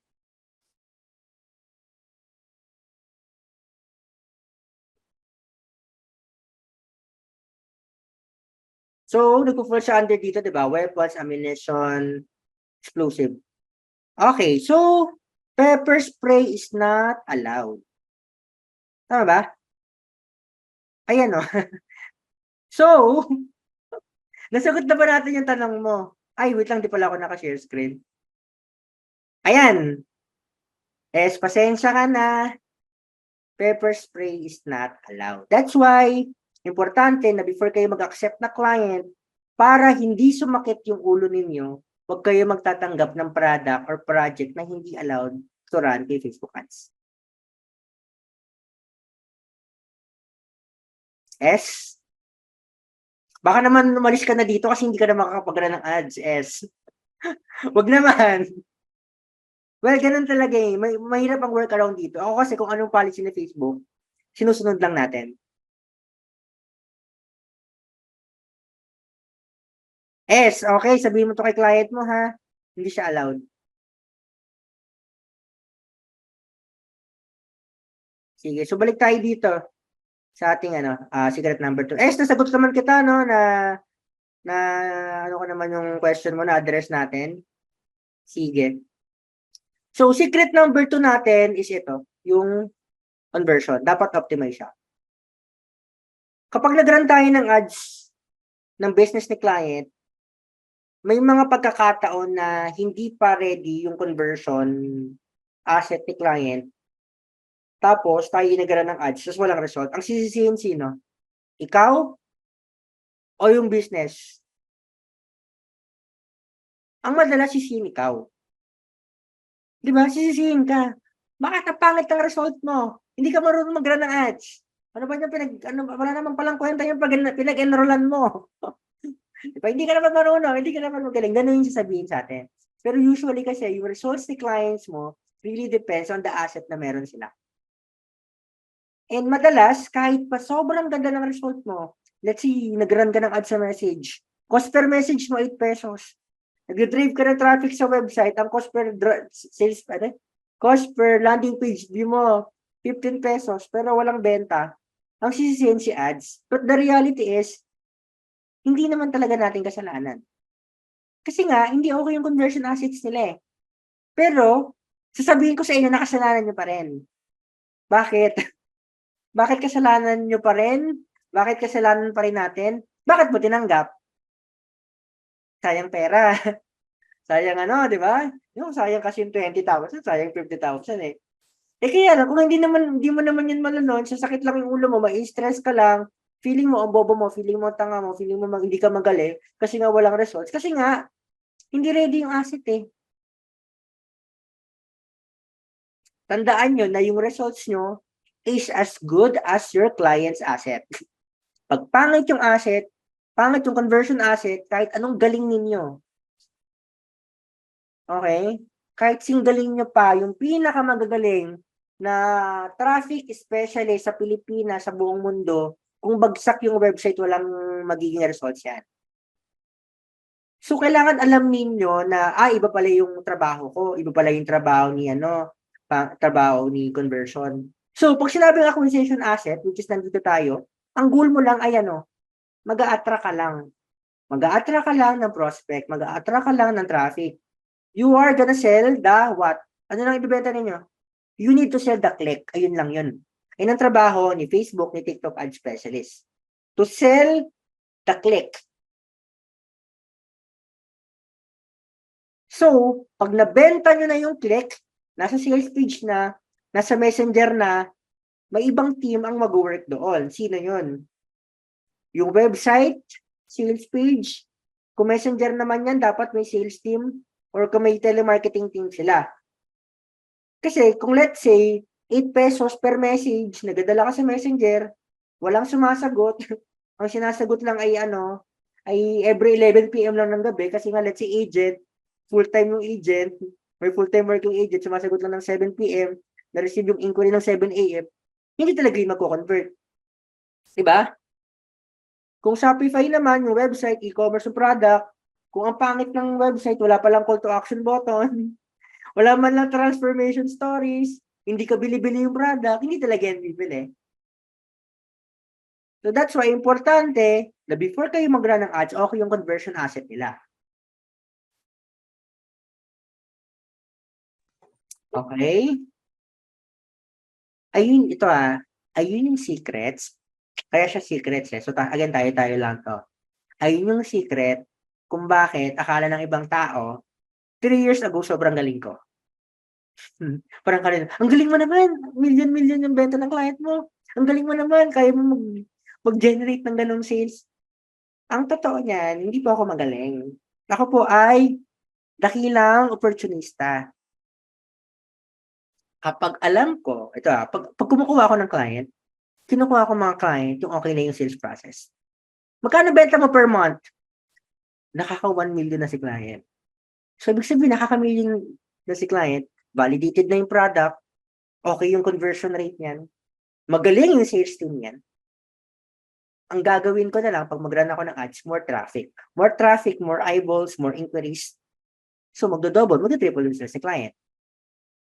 So, nagpo-fall siya under dito, di ba? Weapons, ammunition, explosive. Okay, so, pepper spray is not allowed. Tama ba? Ayan o. So, nasagot na ba natin yung tanong mo? Ay, wait lang, di pala ako naka-share screen. Ayan. Pasensya ka na. Pepper spray is not allowed. That's why, importante na before kayo mag-accept na client, para hindi sumakit yung ulo ninyo, huwag kayo magtatanggap ng product or project na hindi allowed to run kay Facebook ads. S? Baka naman umalis ka na dito kasi hindi ka na makakapag-run ng ads. S? Wag naman. Well, ganun talaga eh. Mahirap ang workaround dito. Ako kasi kung anong policy ni Facebook, sinusunod lang natin. S, okay, sabihin mo to kay client mo ha. Hindi siya allowed. Sige, so balik tayo dito sa ating secret number 2. Nasagot naman kita na ano ko naman yung question mo na address natin. Sige. So secret number 2 natin is ito, yung conversion. Dapat optimize siya. Kapag nag-run tayo ng ads ng business ni client, may mga pagkakataon na hindi pa ready yung conversion asset ni client. tapos tayo inagaran ng ads, tapos walang result, ang sisisihin sino? Ikaw o yung business? Ang madalas sisihin ikaw. Di ba? Sisisihin ka. Bakit ang pangit ang result mo? Hindi ka marunong mag-run ng ads. Ano ba yung wala naman palang kwenta yung pinag-enrollan mo. Di ba? Hindi ka naman marunong, hindi ka naman magaling. Ganun yung sasabihin sa atin. Pero usually kasi, yung results ni clients mo really depends on the asset na meron sila. And madalas, kahit pa sobrang ganda ng result mo, let's say, nag-run ka ng ads sa message, cost per message mo 8 pesos. Nag-drive ka ng traffic sa website, ang cost per cost per landing page view mo 15 pesos, pero walang benta. Ang sisisihin si ads. But the reality is, hindi naman talaga natin kasalanan. Kasi nga, hindi okay yung conversion assets nila eh. Pero, sasabihin ko sa inyo na kasalanan nyo pa rin. Bakit? Bakit kasalanan nyo pa rin? Bakit kasalanan pa rin natin? Bakit mo tinanggap? Sayang pera. Sayang di ba? Yung sayang kasi yung 20,000, sayang 50,000 eh. Eh kaya kung hindi mo naman yun malunod, sasakit lang yung ulo mo, ma-stress ka lang, feeling mo ang bobo mo, feeling mo tanga mo, feeling mo hindi ka magaling, kasi nga walang results. Kasi nga, hindi ready yung asset eh. Tandaan nyo na yung results nyo is as good as your client's asset. Pag pangit yung asset, pangit yung conversion asset, kahit anong galing ninyo. Okay? Kahit galing nyo pa, yung pinakamagagaling na traffic, especially sa Pilipinas, sa buong mundo, kung bagsak yung website, walang magiging results yan. So, kailangan alam ninyo na, iba pala yung trabaho ko, iba pala yung trabaho ni, trabaho ni conversion. So, pag sinabing acquisition asset, which is nandito tayo, ang goal mo lang ay mag-a-attract ka lang. Mag-a-attract ka lang ng prospect, mag-a-attract ka lang ng traffic. You are gonna sell the what? Ano lang ibibenta ninyo? You need to sell the click. Ayun lang yun. Ayun ang trabaho ni Facebook, ni TikTok ad specialist. To sell the click. So, pag nabenta nyo na yung click, nasa sales page na, nasa messenger na, may ibang team ang mag-work doon. Sino yun? Yung website, sales page. Kung messenger naman yan, dapat may sales team or kung may telemarketing team sila. Kasi kung let's say, 8 pesos per message, nagadala ka sa messenger, walang sumasagot, ang sinasagot lang ay ay every 11 PM lang ng gabi kasi nga let's say agent, full-time yung agent, may full-time working agent, sumasagot lang ng 7 PM, na-receive yung inquiry ng 7 AM, hindi talaga yung magko-convert. Diba? Kung Shopify naman, yung website, e-commerce yung product, kung ang pangit ng website, wala palang call to action button, wala man lang transformation stories, hindi ka bili-bili yung product, hindi talaga yan bibili. So that's why importante na before kayo mag-run ng ads, okay yung conversion asset nila. Okay? Ayun, ito ayun yung secrets. Kaya siya secrets eh. So again, tayo lang to. Ayun yung secret kung bakit akala ng ibang tao, 3 years ago, sobrang galing ko. Parang kanina, ang galing mo naman, million yung benta ng client mo. Ang galing mo naman, kaya mo mag-generate ng ganong sales. Ang totoo niyan, hindi po ako magaling. Ako po ay dakilang opportunista. Kapag alam ko, ito pag kumukuha ako ng client, kinukuha ko mga client yung okay na yung sales process. Magkano benta mo per month? Nakaka 1 million na si client. So, ibig sabihin, nakaka-million na si client, validated na yung product, okay yung conversion rate niyan, magaling yung sales team niyan. Ang gagawin ko na lang pag mag-run ako ng ads, more traffic. More traffic, more eyeballs, more inquiries. So, magdo-double, magdo-triple yung sales ni client.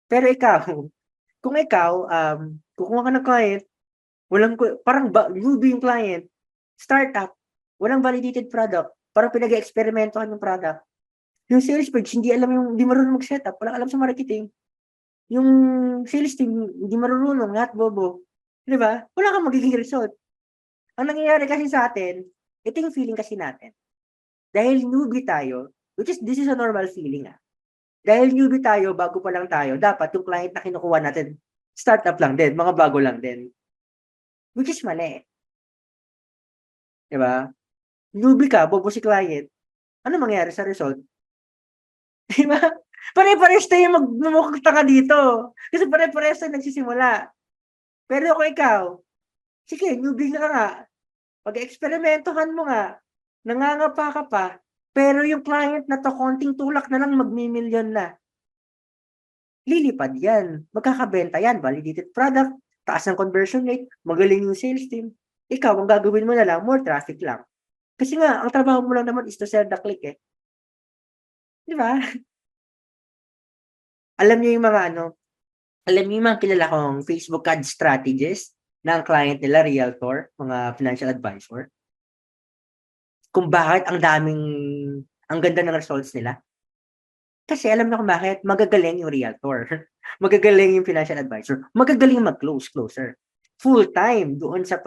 Pero ikaw, kung ikaw, kukuha ka ng client, parang newbie yung client, startup, walang validated product, parang pinag-experimentohan yung product. Yung sales page, hindi marunong mag-setup, walang alam sa marketing. Yung sales team, hindi marunong, lahat bobo. Di ba? Wala kang magiging result. Ang nangyayari kasi sa atin, ito yung feeling kasi natin. Dahil newbie tayo, this is a normal feeling Dahil newbie tayo, bago pa lang tayo, dapat yung client na kinukuha natin, startup lang din, mga bago lang din. Which is mali. Diba? Newbie ka, bobo si client. Ano mangyari sa result? Diba? Pare-pares tayo magmumukhang ka dito. Kasi pare-pares tayo nagsisimula. Pero kung ikaw, sige, newbie ka nga. Pag-eksperimentohan mo nga, nangangapa ka pa, pero yung client na to, konting tulak na lang magmimilyon na. Lilipad yan. Magkakabenta yan. Validated product, taas ng conversion rate, magaling yung sales team. Ikaw, ang gagawin mo na lang, more traffic lang. Kasi nga, ang trabaho mo lang naman is to sell the click eh. Di ba? Alam niyo yung mga alam niyo yung mga kilala kong Facebook ad strategist na ang client nila, realtor, mga financial advisor. Kung bakit ang ganda ng results nila. Kasi alam na kung bakit, magagaling yung realtor. Magagaling yung financial advisor. Magagaling closer. Full-time doon sa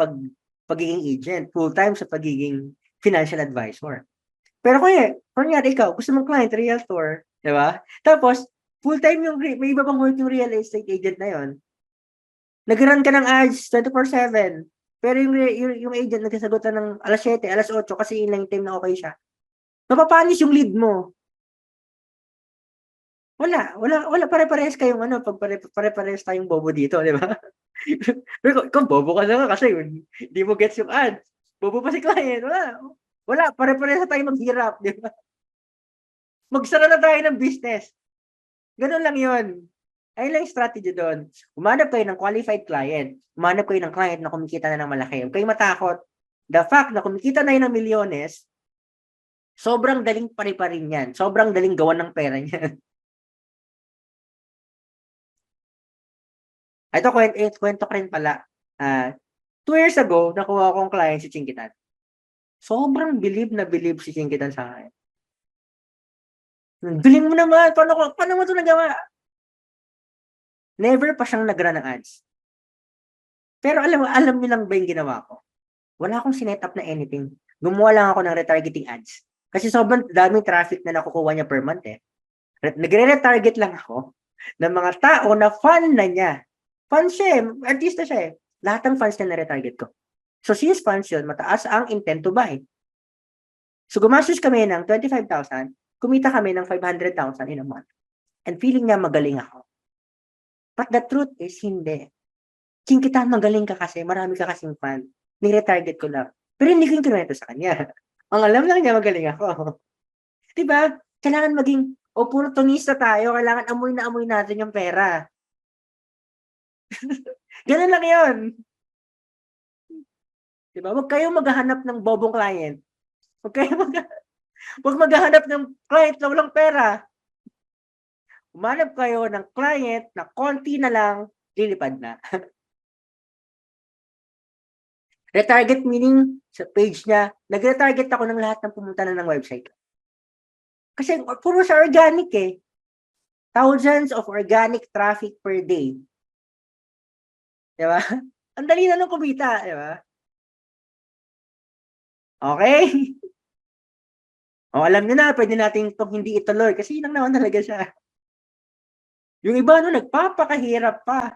pagiging agent. Full-time sa pagiging financial advisor. Pero kunyari ikaw, gusto mong client, realtor, di ba? Tapos, full-time may iba pang work yung real estate agent na yon. Nag-run ka ng ads 24/7. Pero yung agent nagsasagot ng alas 7, alas 8 kasi yun lang yung time na okay siya. Mapapanis yung lead mo. Wala, pare-parehas kayong pare-parehas tayong bobo dito, di ba? Pero kung bobo ka na nga kasi hindi mo gets yung ads. Bobo pa si client, wala, pare-parehas tayong maghirap, di ba? Magsara na tayo ng business. Ganun lang yun. Ayun lang yung strategy doon. Umanap kayo ng qualified client. Umanap kayo ng client na kumikita na ng malaki. Huwag kayong matakot. The fact na kumikita na yun ng milyones, sobrang daling pari-parin yan. Sobrang daling gawan ng pera niyan. Ito, kwento ko rin pala. 2 years ago, nakuha akong client si Chinkitan. Sobrang believe si Chinkitan sa akin. Galing mo naman. Paano mo ito nagawa? Never pa siyang nag-run ng ads. Pero alam niyo lang ba yung ginawa ko? Wala akong sinet up na anything. Gumawa lang ako ng retargeting ads. Kasi sobrang daming traffic na nakukuha niya per month eh. Nagre-retarget lang ako ng mga tao na fan na niya. Fan siya eh. Artista siya eh. Lahat ng fans niya na-retarget ko. So since fans yun, mataas ang intent to buy. So gumastos kami ng 25,000, kumita kami ng 500,000 in a month. And feeling niya magaling ako. But the truth is, hindi. Chinkitan, magaling ka kasi, marami ka kasing fan. Ni-retarget ko lang. Pero hindi ko yung kinuwento sa kanya. Ang alam lang niya, magaling ako. Diba? Kailangan maging opportunista tayo. Kailangan amoy na amoy natin yung pera. Ganun lang yun. Diba? Huwag kayong maghahanap ng bobong client. Huwag maghahanap ng client na walang pera. Umanap kayo ng client na konti na lang, lilipad na. Retarget meaning sa page niya, nag-retarget ako ng lahat ng pumunta na ng website. Kasi puro sa organic eh. Thousands of organic traffic per day. Diba? Ang dali na nung kumita, diba? Okay? O, alam niyo na, pwede natin itong hindi ituloy kasi yun lang naman talaga siya. Yung iba, nagpapakahirap pa.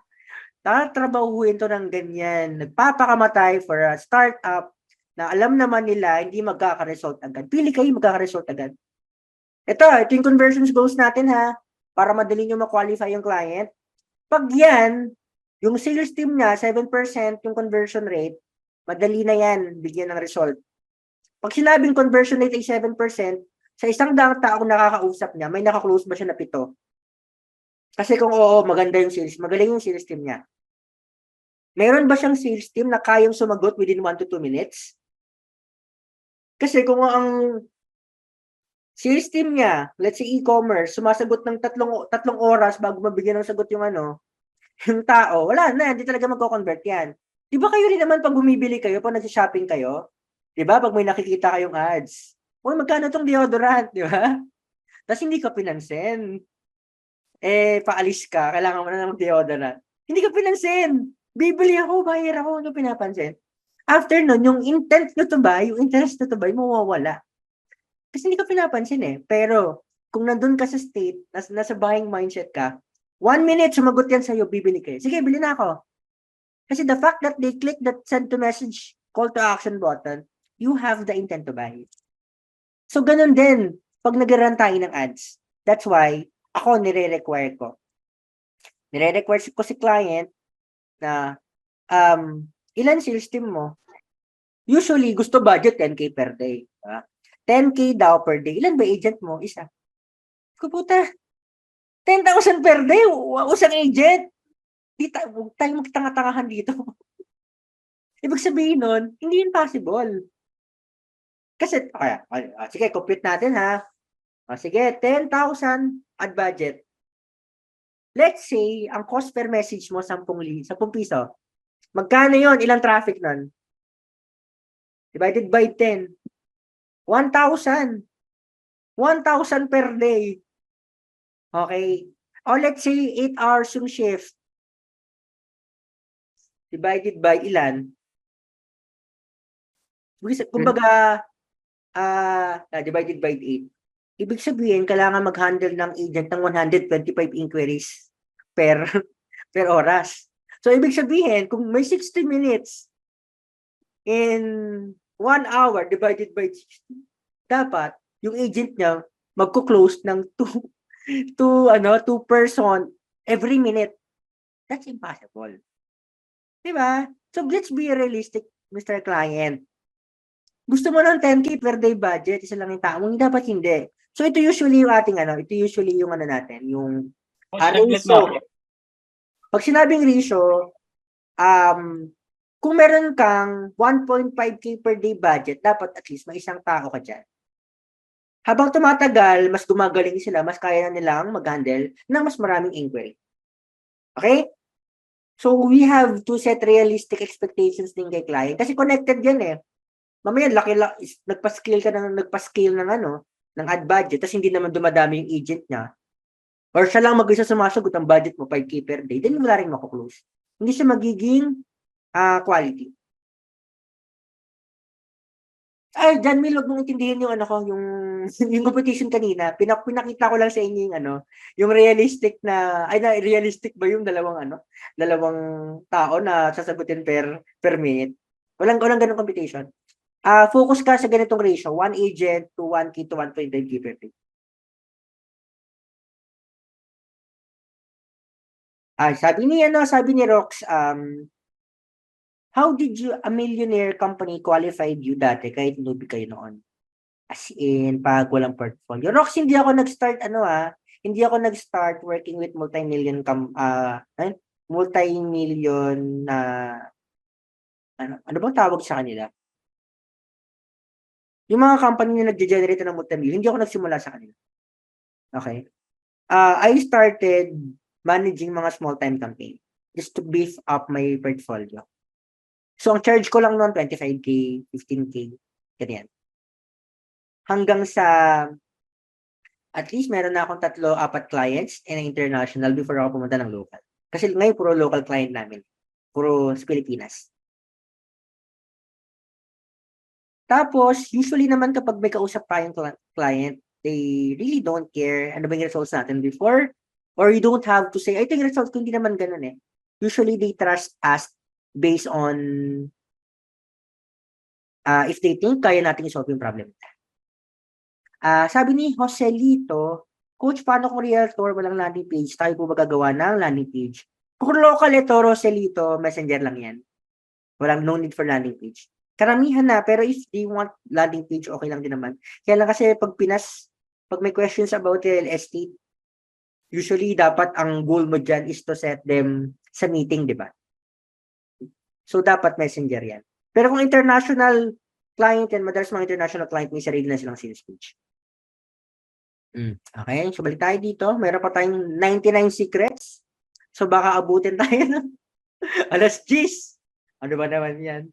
Tatrabahuin to ng ganyan. Nagpapakamatay for a startup na alam naman nila hindi magkaka-result agad. Pili kayo magkaka-result agad. Ito yung conversions goals natin ha. Para madali nyo ma-qualify yung client. Pag yan, yung sales team niya, 7% yung conversion rate, madali na yan, bigyan ng result. Pag sinabing conversion rate ay 7%, sa isang daang taong nakakausap niya, may nakaklose ba siya na 7? Kasi kung oo, maganda yung sales, magaling yung sales team niya. Meron ba siyang sales team na kayang sumagot within 1 to 2 minutes? Kasi kung ang sales team niya, let's say e-commerce, sumasagot ng tatlong oras bago mabigyan ng sagot yung yung tao, wala na, hindi talaga magko-convert yan. Di ba kayo rin naman pag bumibili kayo, pag nag-shopping kayo, di ba, pag may nakikita kayong ads, magkano tong deodorant, di ba? Tapos hindi ka pinansin. Paalis ka, kailangan mo na ng deodorant. Hindi ka pinansin. Bibili ako, bayar ako, ano pinapansin? After nun, yung intent na to buy, yung interest na to buy, mawawala. Kasi hindi ka pinapansin eh. Pero, kung nandun ka sa state, nasa buying mindset ka, 1 minute, sumagot yan sa'yo, bibili kayo. Sige, bili na ako. Kasi the fact that they click that send to message call to action button, you have the intent to buy. So, ganun din pag nag-run tayo ng ads. That's why, ako nire-require ko. Nire-require ko si client na ilan sales team mo? Usually, gusto budget 10K per day. 10K daw per day. Ilan ba agent mo? Isa. Kuputa. 10,000 per day. Usang agent. Huwag tayo magtanga-tangahan dito. Ibig sabihin nun, hindi yun possible. Kasi, sige, compute natin ha. Sige, 10,000 ad budget. Let's say, ang cost per message mo, 10 piso. Magkano yon? Ilang traffic nun? Divided by 10. 1,000. 1,000 per day. Okay. O let's say, 8 hours yung shift. Divided by ilan? Kumbaga, divided by 8. Ibig sabihin, kailangan mag-handle ng agent ng 125 inquiries per oras. So, ibig sabihin, kung may 60 minutes in 1 hour divided by 60, dapat yung agent niya magko-close ng 2 person every minute. That's impossible. Diba? So, let's be realistic, Mr. Client. Gusto mo ng 10K per day budget, isa lang yung tao, dapat hindi. So, ito usually yung ating natin, yung ratio. Pag sinabing ratio, kung meron kang 1.5K per day budget, dapat at least may isang tao ka dyan. Habang tumatagal, mas gumagaling sila, mas kaya na nilang mag-handle ng mas maraming inquiry. Okay? So, we have to set realistic expectations din kay client. Kasi connected yan eh. Mamaya, nagpa-scale ka ng ad budget, tapos hindi naman dumadami yung agent niya. Or siya lang mag-isa sumasagot, ang budget mo 5K per day, then wala rin mako-close. Hindi siya magiging quality. Ay, John Mill, huwag mong intindihin yung yung competition kanina. Pinakita ko lang sa inyo yung realistic realistic ba yung dalawang tao na sasagutin per minute. Walang ganung competition. Focus ka sa ganitong ratio, 1 agent to 1K to 1.5K per day. Sabi ni Rox, how did a millionaire company qualified you dati kahit newbie kayo noon? As in, pag walang portfolio. Rox, hindi ako nag-start working with multi-million na ano bang tawag sa kanila? Yung mga company na nag-generate ng multi-million, hindi ako nagsimula sa kanila. Okay? I started managing mga small-time campaign just to beef up my portfolio. So, ang charge ko lang noon, 25K, 15K, ganyan. Hanggang sa, at least meron na akong 3-4 clients in international before ako pumunta ng local. Kasi ngayon, puro local client namin. Puro sa Pilipinas. Tapos, usually naman kapag may kausap tayong client, they really don't care ano ba yung results natin before, or you don't have to say, ito yung results ko, hindi naman ganun eh. Usually, they trust us based on if they think kaya natin i-solve yung problem. Sabi ni Joselito, Coach, paano kung realtor, walang landing page? Tayo po ba gagawa ng landing page? Kung local ito, Joselito, messenger lang yan. No need for landing page. Karamihan na, pero if they want landing page, okay lang din naman. Kaya lang kasi pag may questions about real estate, usually dapat ang goal mo dyan is to set them sa meeting, di ba? So, dapat messenger yan. Pero kung international client yan, madalas mga international client, may sarili na silang sales page. Okay, so balik tayo dito. Meron pa tayong 99 secrets. So, baka abutin tayo ng alas 10. Ano ba naman yan?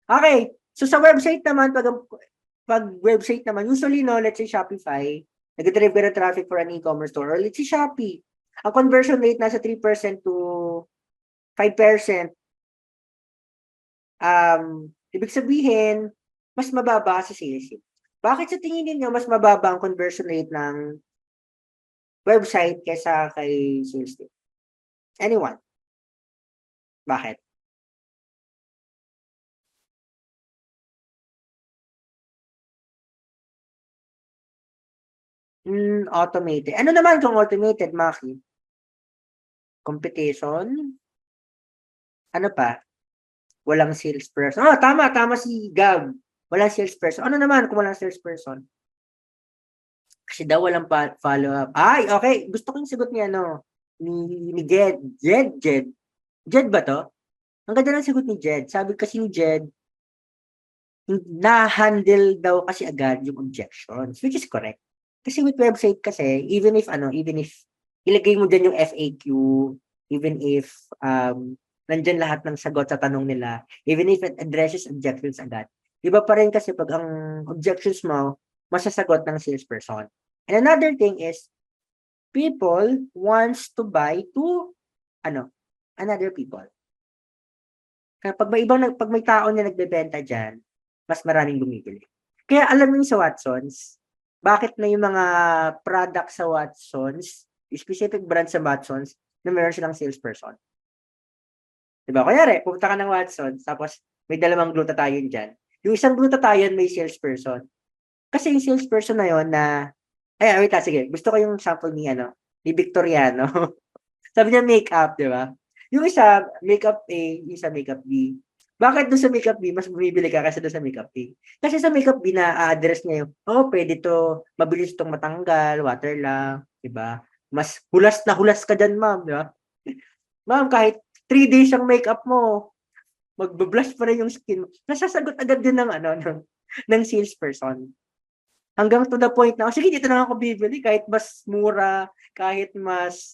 Okay, so sa website naman, pag website naman, usually, let's say Shopify, nag-drive ka ng traffic for an e-commerce store, or let's say Shopee, ang conversion rate nasa 3% to 5%. Ibig sabihin, mas mababa sa sales. Bakit sa tingin niyo mas mababa ang conversion rate ng website kaysa kay sales team? Anyone? Bakit? Automated. Ano naman kung automated, Maki? Competition? Ano pa? Walang salesperson. Tama si Gab. Walang salesperson. Ano naman kung walang salesperson? Kasi daw walang follow-up. Ay, okay. Gusto ko yung sagot ni ni Jed. Jed ba to? Ang ganda ng sagot ni Jed. Sabi kasi ni Jed, na-handle daw kasi agad yung objections, which is correct. Kasi with website kasi, even if ilagay mo dyan yung FAQ, even if nandyan lahat ng sagot sa tanong nila, even if it addresses objections agad, iba pa rin kasi pag ang objections mo, masasagot ng salesperson. And another thing is, people wants to buy to, another people. Kaya pag may tao na nagbebenta dyan, mas maraming bumibili. Kaya alam niyo sa Watsons, bakit na yung mga product sa Watsons, specific brand sa Watsons, na meron silang salesperson. Diba? Kunyari, pupunta ka ng Watsons, tapos may dalawang glutathione dyan. Yung isang glutathione may salesperson. Kasi yung salesperson na yon na, wait sige, gusto ko yung sample ni Victoriano. Sabi niya makeup, di ba? Yung isa, makeup A, yung isa makeup B. Bakit doon sa makeup B, mas bumibili ka kasi doon sa makeup A? Kasi sa makeup B na-address niya yung, pwede to, mabilis itong matanggal, water lang, di ba? Mas hulas na hulas ka dyan, ma'am, di ba? Ma'am, kahit 3 days ang makeup mo, magbe-blush pa rin yung skin mo. Nasasagot agad din ng salesperson. Hanggang to the point na, sige, dito na ako bibili, kahit mas mura, kahit mas,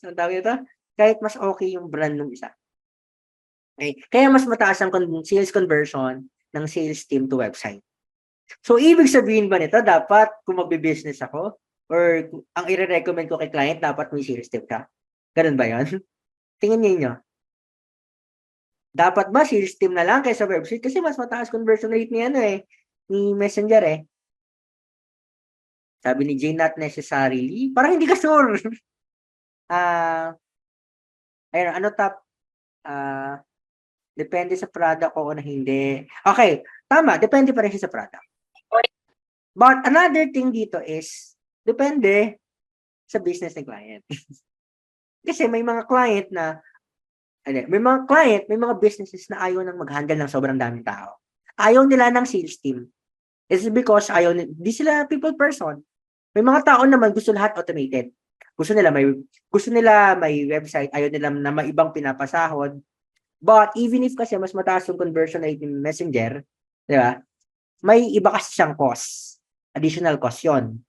kahit mas okay yung brand ng isa. Okay? Kaya mas mataas ang sales conversion ng sales team to website. So, ibig sabihin ba nito, dapat kung magbe-business ako, or ang i-recommend ko kay client, dapat may sales team ka? Ganun ba yan? Tingin niyo. Dapat ba sales team na lang kaysa website? Kasi mas mataas conversion rate ni Messenger eh. Sabi ni Jay, not necessarily. Parang hindi ka sure. Depende sa product o na hindi. Okay, tama. Depende pa rin siya sa product. But another thing dito is, depende sa business ng client. Kasi may mga client may mga businesses na ayaw nang mag-handle ng sobrang daming tao. Ayaw nila ng sales team. It's because di sila people person. May mga tao naman gusto lahat automated. Gusto nila may website, ayaw nila na may ibang pinapasahod. But even if kasi mas mataas yung conversion rate ng Messenger, di ba? May iba kasi siyang cost. Additional cost yun.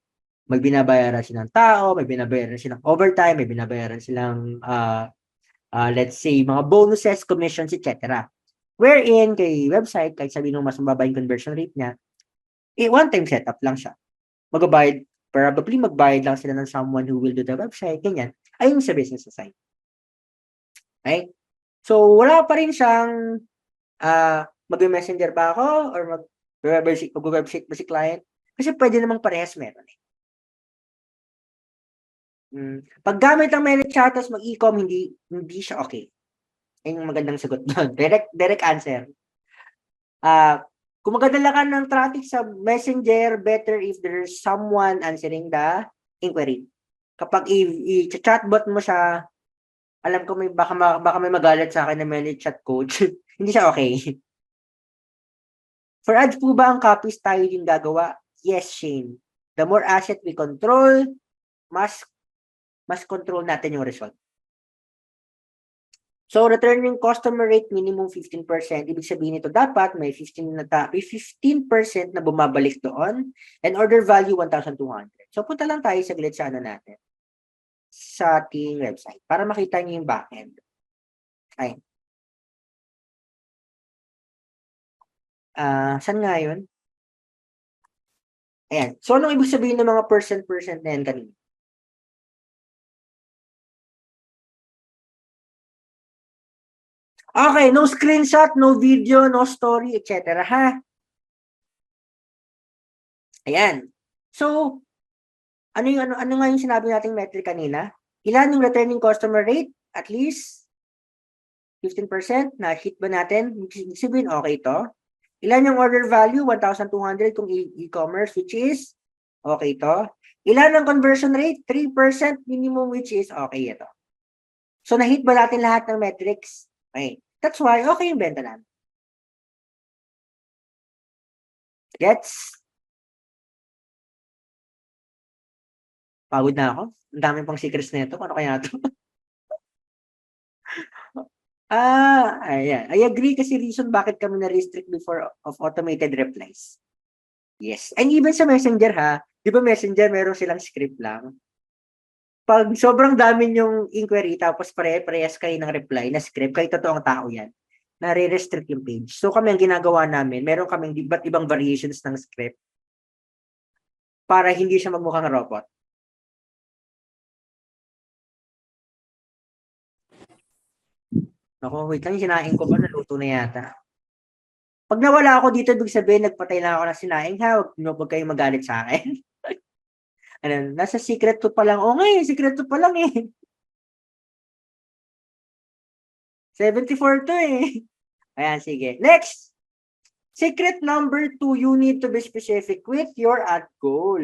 May binabayaran silang tao, may binabayaran silang overtime, may binabayaran silang let's say, mga bonuses, commissions, etc. Wherein, kay website, kahit sabihin mo mas mababa yung conversion rate niya, one-time setup lang siya. Probably magbayad lang sila ng someone who will do the website, ganyan. Ayun sa business side. Okay? So, wala pa rin siyang mag-messenger ba ako or mag-website ba si client? Kasi pwede namang parehas meron eh. Pag gamit ang ManyChat tapos mag-e-com, hindi siya okay. Ayun yung magandang sagot doon. Direct answer. Kung magdadala ka ng traffic sa Messenger, better if there's someone answering the inquiry. Kapag i-chatbot mo siya, alam ko baka may magalit sa akin na ManyChat coach. Hindi siya okay. For ads po ba ang copies tayo yung gagawa? Yes, Shane. The more asset we control, mas control natin yung result. So, returning customer rate minimum 15%. Ibig sabihin nito, dapat may 15% na bumabalik doon and order value 1,200. So, punta lang tayo saglit sa natin. Sa ating website para makita niyo yung backend. Ay. Saan nga yun? Ayan. So, anong ibig sabihin ng mga percent na yan kanina? Okay, no screenshot, no video, no story, etc. Ha? Ayan. So, ano nga yung sinabi nating metric kanina? Ilan yung returning customer rate? At least 15%, na-hit ba natin? Ibig sabihin, okay to. Ilan yung order value? 1,200 kung e-commerce, which is okay to. Ilan ang conversion rate? 3% minimum, which is okay ito. So, na-hit ba natin lahat ng metrics? Okay. That's why, okay yung benta namin. Gets? Pagod na ako. Ang dami pang secrets na ito. Ano kaya ito? Ayan. I agree kasi reason bakit kami na-restrict before of automated replies. Yes. And even sa Messenger ha, di ba Messenger meron silang script lang? Pag sobrang dami yung inquiry tapos pare-parehas kayo ng reply na script, kahit totoong tao yan, nare-restrict yung page. So kami ang ginagawa namin, meron kaming iba't ibang variations ng script para hindi siya magmukhang robot. Ako, wait lang, sinaing ko pa, naluto na yata. Pag nawala ako dito, ibig sabihin, nagpatay lang ako ng sinaing, ha? Huwag kayong magalit sa akin. Ano, nasa secret to pa lang. O nga eh, secret to pa lang eh. 74 to eh. Ayan, sige. Next. Secret number 2, you need to be specific with your ad goal.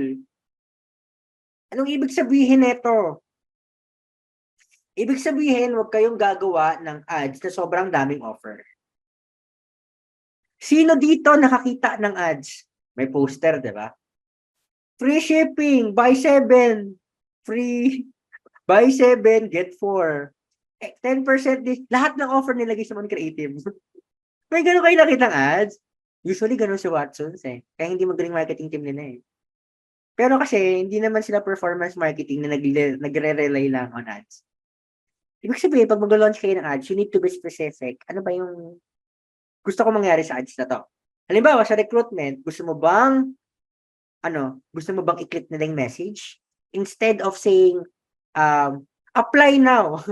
Anong ibig sabihin nito? Ibig sabihin, huwag kayong gagawa ng ads na sobrang daming offer. Sino dito nakakita ng ads? May poster, di ba? Free shipping, buy 7, free, buy 7, get 4. 10% lahat ng offer nilagay sa mga creative. May gano'n kayo nakita ng ads? Usually gano'n si Watsons eh. Kaya hindi magaling marketing team nila eh. Pero kasi, hindi naman sila performance marketing na nagre-rely lang on ads. Ibig sabihin, pag mag-launch kayo ng ads, you need to be specific. Ano ba yung gusto ko mangyari sa ads na to? Halimbawa, sa recruitment, gusto mo bang i-click nila yung message? Instead of saying, apply now.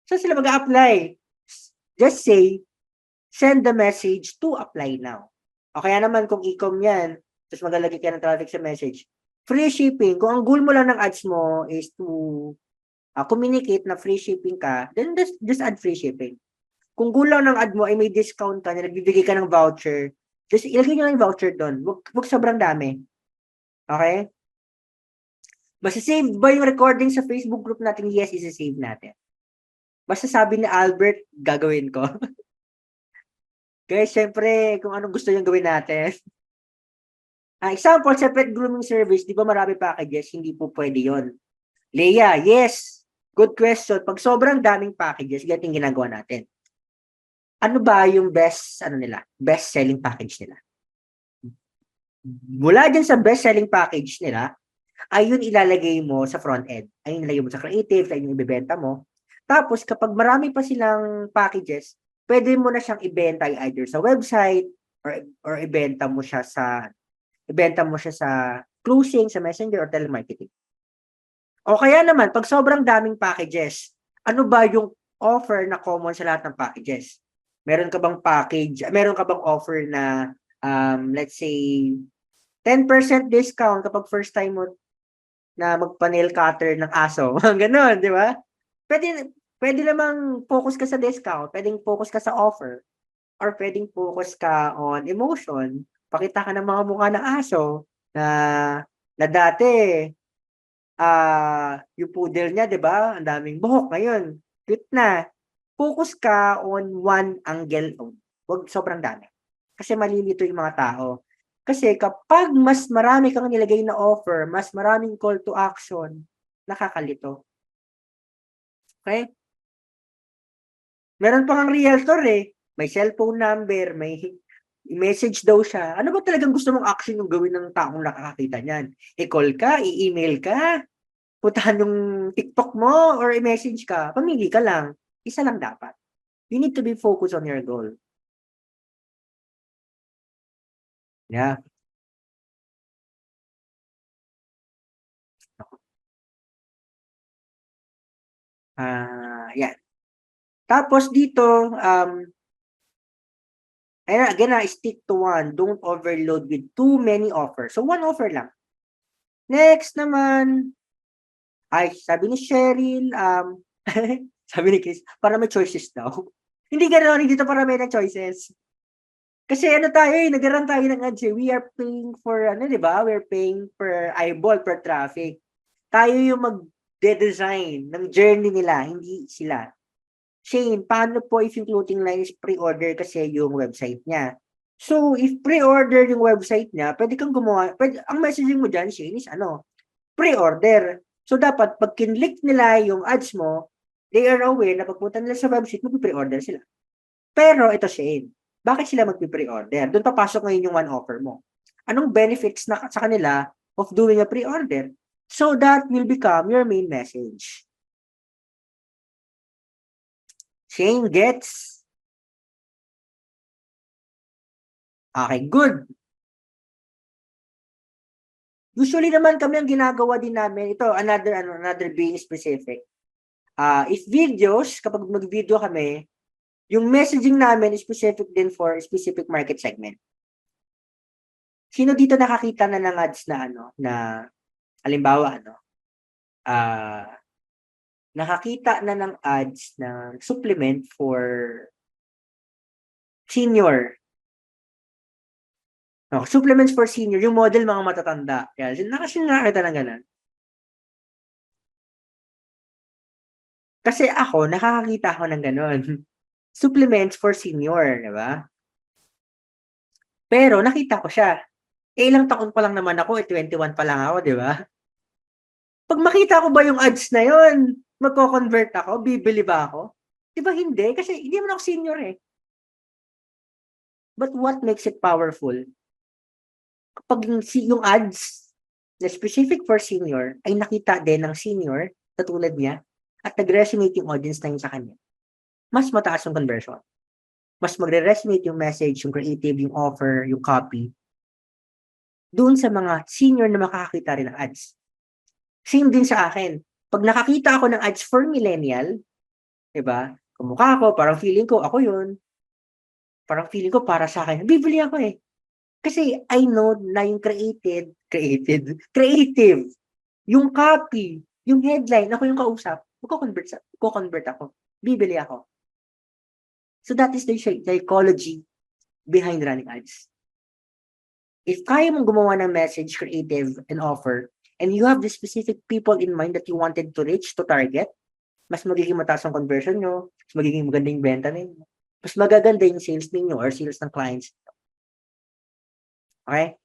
So sila mag-a-apply. Just say, send the message to apply now. O kaya naman kung e-com yan, tapos maglalagay ka ng traffic sa message. Free shipping. Kung ang goal mo lang ng ads mo is to communicate na free shipping ka, then just add free shipping. Kung goal lang ng ad mo ay may discount ka, na nagbibigay ka ng voucher, just ilagay nyo lang yung voucher doon. Huwag sobrang dami. Okay? Basta save ba yung recording sa Facebook group natin? Yes, isa-save natin. Basta sabi ni Albert, gagawin ko. Guys, syempre, kung anong gusto yung gawin natin. Example, separate grooming service, di ba marami packages? Hindi po pwede yon. Leia, yes. Good question. Pag sobrang daming packages, ganito yung ginagawa natin. Ano ba yung best selling package nila? Mula dyan sa best selling package nila, ay yun ilalagay mo sa front end. Ay yun ilalagay mo sa creative, ay yun ibebenta mo. Tapos, kapag marami pa silang packages, pwede mo na siyang ibenta either sa website or ibenta mo siya sa closing, sa Messenger or telemarketing. O kaya naman, pag sobrang daming packages, ano ba yung offer na common sa lahat ng packages? Meron ka bang offer na, let's say, 10% discount kapag first time mo na magpa-nail cutter ng aso? Ganon, di ba? Pwede namang focus ka sa discount, pwedeng focus ka sa offer, or pwedeng focus ka on emotion. Pakita ka ng mga mukha ng aso na dati, yung poodle niya, di ba? Ang daming buhok ngayon. Cute na. Focus ka on one angle. Huwag sobrang dami. Kasi malilito yung mga tao. Kasi kapag mas marami kang nilagay na offer, mas maraming call to action, nakakalito. Okay? Meron pa kang realtor eh. May cellphone number, may message daw siya. Ano ba talagang gusto mong action yung gawin ng taong nakakakita niyan? I-call ka, i-email ka, puntahan yung TikTok mo, or i-message ka. Pamili ka lang. Isa lang dapat. You need to be focused on your goal. Yeah. Yeah. Tapos dito, again, stick to one. Don't overload with too many offers. So, one offer lang. Next naman, ay, sabi ni Cheryl, Sabi ni Chris, para may choices daw. Hindi gano'n, hindi to para may ng choices. Kasi ano tayo nagaran tayo ng ads eh. We are paying for, ano, di ba? We're paying per eyeball, per traffic. Tayo yung mag-design ng journey nila, hindi sila. Shane, paano po if yung clothing line is pre-order kasi yung website niya? So, if pre-order yung website niya, pwede kang gumawa, ang messaging mo dyan, Shane, is ano? Pre-order. So, dapat, pag kinlik nila yung ads mo, they are aware na pagpunta nila sa website, mag-pre-order sila. Pero, ito, Shane, bakit sila mag-pre-order? Doon papasok ngayon yung one offer mo. Anong benefits na sa kanila of doing a pre-order? So, that will become your main message. Shane gets. Okay, good. Usually naman kami ang ginagawa din namin, ito, another being specific. If videos, kapag mag-video kami, yung messaging namin is specific din for specific market segment. Sino dito nakakita na ng ads na halimbawa, nakakita na ng ads ng supplement for senior. No, supplements for senior, yung model mga matatanda. Kaya nakakita ng ganun. Kasi ako, nakakakita ako ng ganun. Supplements for senior, di ba? Pero nakita ko siya. Ilang taon pa lang naman ako, 21 pa lang ako, di ba? Pag makita ko ba yung ads na yon, magko-convert ako, bibili ba ako? Di ba hindi? Kasi hindi naman ako senior eh. But what makes it powerful? Kapag yung ads na specific for senior ay nakita din ng senior, katulad niya, at nag-resonate yung audience na yun sa kanya, mas mataas yung conversion. Mas magre-resonate yung message, yung creative, yung offer, yung copy, doon sa mga senior na makakakita rin ng ads. Same din sa akin. Pag nakakita ako ng ads for millennial, diba? Kumukha ako, parang feeling ko, ako yun. Parang feeling ko para sa akin. Bibili ako eh. Kasi I know na yung creative, yung copy, yung headline, ako yung kausap, magko-convert ako. Bibili ako. So that is the psychology behind running ads. If kaya mong gumawa ng message, creative, and offer, and you have the specific people in mind that you wanted to reach, to target, mas magiging mataas ang conversion nyo, mas magiging maganda yung benta ninyo, mas magaganda yung sales ninyo or sales ng clients. Okay?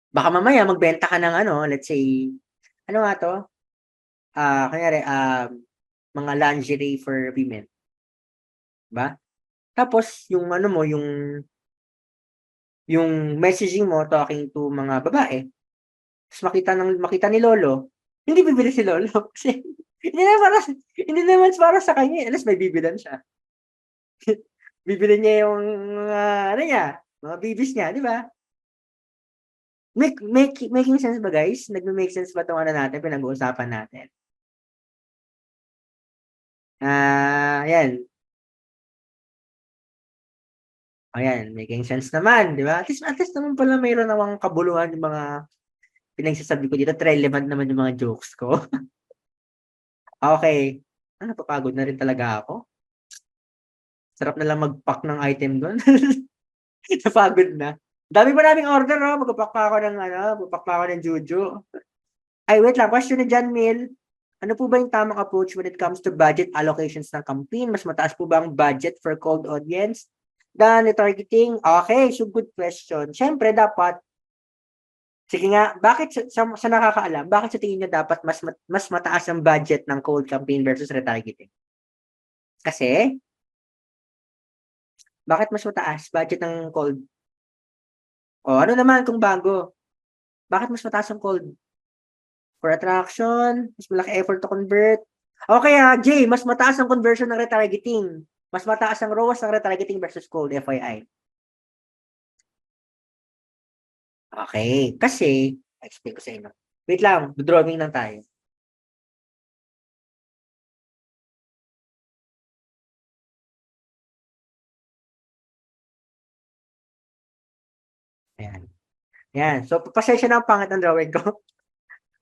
Baka mamaya magbenta ka ng let's say, ano nga to? Kunyari, mga lingerie for women. Diba? Tapos, yung yung messaging mo talking to mga babae, tapos makita ni Lolo, hindi bibili si Lolo. Kasi, hindi naman para sa kanya, unless may bibilan siya. Bibili niya yung, mga babies niya, di ba? Making sense ba, guys? Nagme-make sense ba itong natin, pinag-uusapan natin? Yan. Ayan, making sense naman, di ba? At least naman pala mayroon namang kabuluhan yung mga pinagsasabi ko dito. Relevant naman yung mga jokes ko. Okay. Napapagod na rin talaga ako. Sarap na lang mag-pack ng item doon. Napagod na. Dami pa naming order, no? Magpapack pa ako ng Juju. Ay, wait lang. Question ni John Mill. Ano po ba yung tamang approach when it comes to budget allocations ng campaign? Mas mataas po ba ang budget for cold audience than targeting? Okay, so good question. Siyempre, dapat, sige nga, bakit sa nakakaalam, bakit sa tingin nyo dapat mas mataas ang budget ng cold campaign versus retargeting? Kasi, bakit mas mataas budget ng cold? O, ano naman kung bago? Bakit mas mataas ang cold? For attraction, mas malaki effort to convert. Okay Jay, mas mataas ang conversion ng retargeting. Mas mataas ang ROAS ng retargeting versus cold, FYI. Okay, kasi, explain ko sa inyo. Wait lang, drawing lang tayo. Ayan. Ayan. So, pasensya na ang pangit ng drawing ko.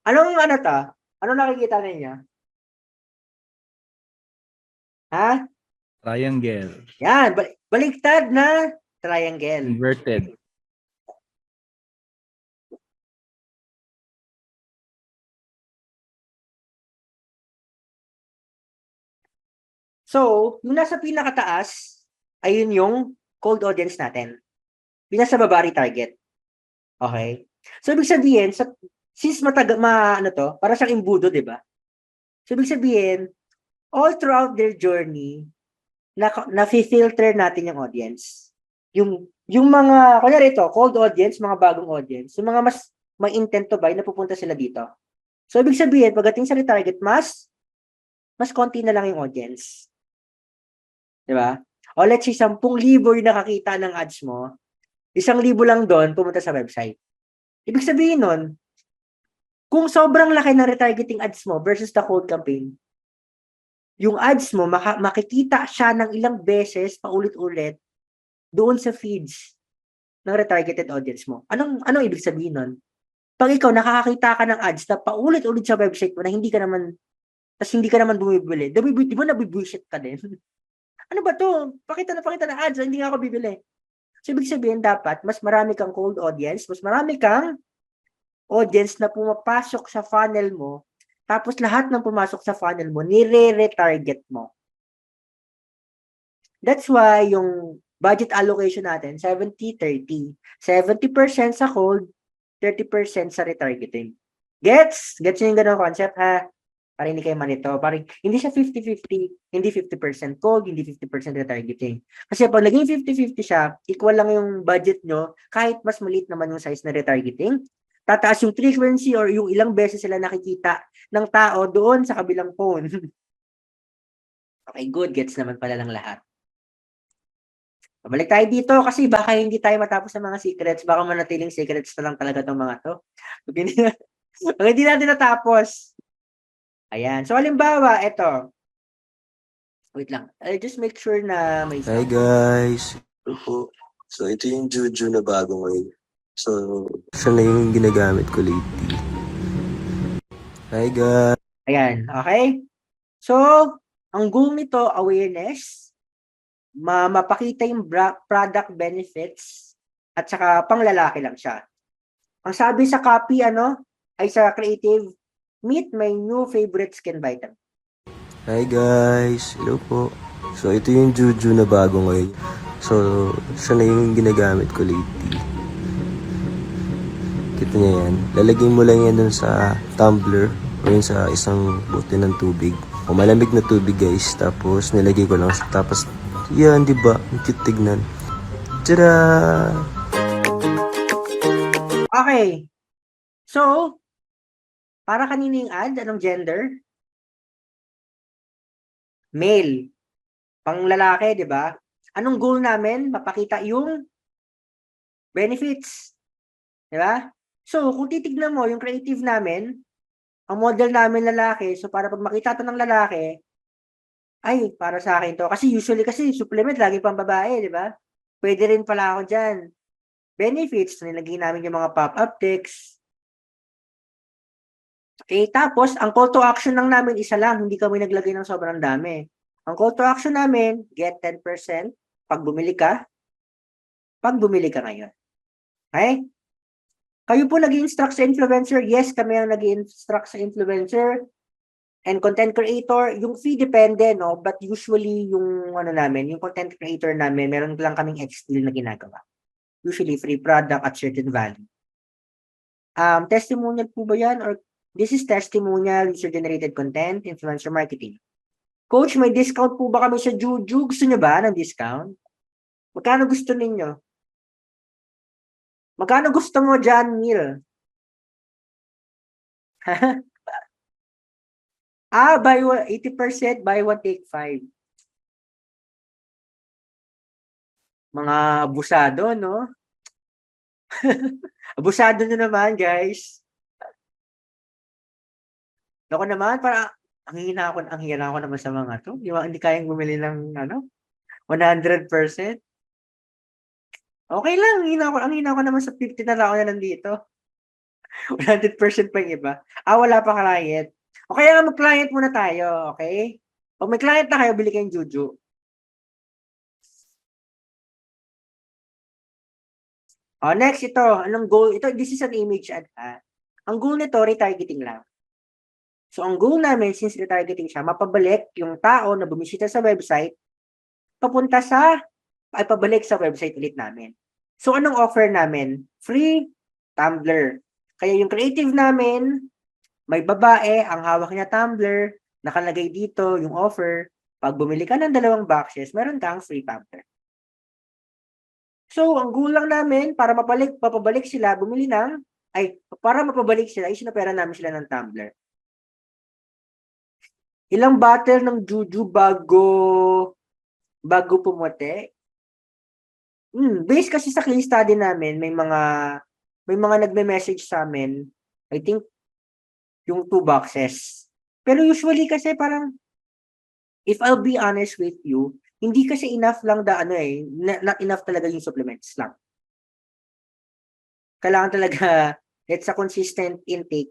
Anong to? Anong nakikita ninyo? Ha? Triangle. Yan, baliktad na triangle. Inverted. So, yung nasa pinakataas, ayun yung cold audience natin. Yung nasa baba, target. Okay? So, ibig sabihin, since ano to, para siyang imbudo, di ba? So, ibig sabihin, all throughout their journey, na-filter natin yung audience. Yung mga, kunyari ito, cold audience, mga bagong audience, yung mga mas may intent to buy, napupunta sila dito. So, ibig sabihin, pagdating sa retarget, mas konti na lang yung audience. Di ba? O let's say, 10,000 yung nakakita ng ads mo, 1,000 lang doon, pumunta sa website. Ibig sabihin nun, kung sobrang laki ng retargeting ads mo versus the cold campaign, yung ads mo, makikita siya ng ilang beses, paulit-ulit, doon sa feeds ng retargeted audience mo. Anong ibig sabihin nun? Pag ikaw, nakakakita ka ng ads na paulit-ulit sa website mo na hindi ka naman bumibili, di ba nabibwisit ka din? Ano ba to? Pakita na ads, hindi nga ako bibili. So, ibig sabihin, dapat, mas marami kang cold audience, mas marami kang audience na pumapasok sa funnel mo, tapos lahat ng pumasok sa funnel mo, nire-retarget mo. That's why yung budget allocation natin, 70-30. 70% sa cold, 30% sa retargeting. Gets yung ganun concept, ha? Para hindi kayo malito. Parang hindi siya 50-50, hindi 50% cold, hindi 50% retargeting. Kasi pag naging 50-50 siya, equal lang yung budget nyo, kahit mas maliit naman yung size na retargeting, tataas yung frequency or yung ilang beses sila nakikita ng tao doon sa kabilang phone. Okay, good. Gets naman pala ng lahat. Balik tayo dito kasi baka hindi tayo matapos sa mga secrets. Baka manatiling secrets na lang talaga itong mga to. Pag hindi natin natapos. Ayan. So, halimbawa, ito. Wait lang. I'll just make sure na may Hi guys! Opo. So ito yung Juju na bago ngayon. So, siya na yung ginagamit ko lately. Hi guys! Ayan. Okay? So, ang goal nito, awareness, mapakita yung product benefits, at saka panglalaki lang siya. Ang sabi sa copy, ay sa creative, meet my new favorite skin vitamin. Hi guys! Hello po. So ito yung Juju na bago ngayon. So, siya na yung ginagamit ko lately. Kita niya yan. Lalagyan mo lang yan dun sa tumbler o yun sa isang bote ng tubig. O malamig na tubig guys. Tapos nilagay ko lang. Tapos yan, di ba? Ang cute tignan. Tada! Okay. So, para kanina yung ad, anong gender? Male. Pang lalaki, di ba? Anong goal namin? Mapakita yung benefits. Di ba? So, kung titignan mo yung creative namin, ang model namin lalaki, so para pag makita ito ng lalaki, ay, para sa akin to. Kasi usually supplement, lagi pang babae, di ba? Pwede rin pala ako dyan. Benefits, nilagay namin yung mga pop-up text. Okay, tapos, ang call to action lang namin, isa lang, hindi kami naglagay ng sobrang dami. Ang call to action namin, get 10% pag bumili ka ngayon. Okay? Kayo po nag-i-instruct sa influencer? Yes, kami ang nag-i-instruct sa influencer and content creator. Yung fee depende, no? But usually, yung yung content creator namin, meron lang kaming X-deal na ginagawa. Usually, free product at certain value. Testimonial po ba yan? Or this is testimonial, user-generated content, influencer marketing. Coach, may discount po ba kami sa Juju? Gusto nyo ba ng discount? Magkano gusto ninyo? Magkano gusto mo, John Mill? Buy 80%, buy one, take 5. Mga abusado, no? Abusado na naman, guys. Ako naman, ang hina ako naman sa mga to. Hindi kayang bumili ng 100%. Okay lang, ang hina ko naman sa 50 na lang ako na nandito. 100% pa yung iba. Wala pa client. O kaya mag-client muna tayo, okay? Pag may client na kayo, bili kayong Juju. Next, ito. Anong goal? This is an image ad. Ang goal nito, retargeting lang. So, ang goal namin, since retargeting siya, mapabalik yung tao na bumisita sa website, pabalik sa website ulit namin. So, anong offer namin? Free tumbler. Kaya yung creative namin, may babae, ang hawak niya tumbler, nakalagay dito yung offer. Pag bumili ka ng 2 boxes, meron kang free tumbler. So, ang goal lang namin, para mapabalik sila, para mapabalik sila, isinapera namin sila ng tumbler. Ilang bottle ng Juju bago pumuti? Based kasi sa case study namin, may mga nagme-message sa amin, I think, yung 2 boxes. Pero usually kasi parang, if I'll be honest with you, hindi kasi enough lang not enough talaga yung supplements lang. Kailangan talaga, it's a consistent intake,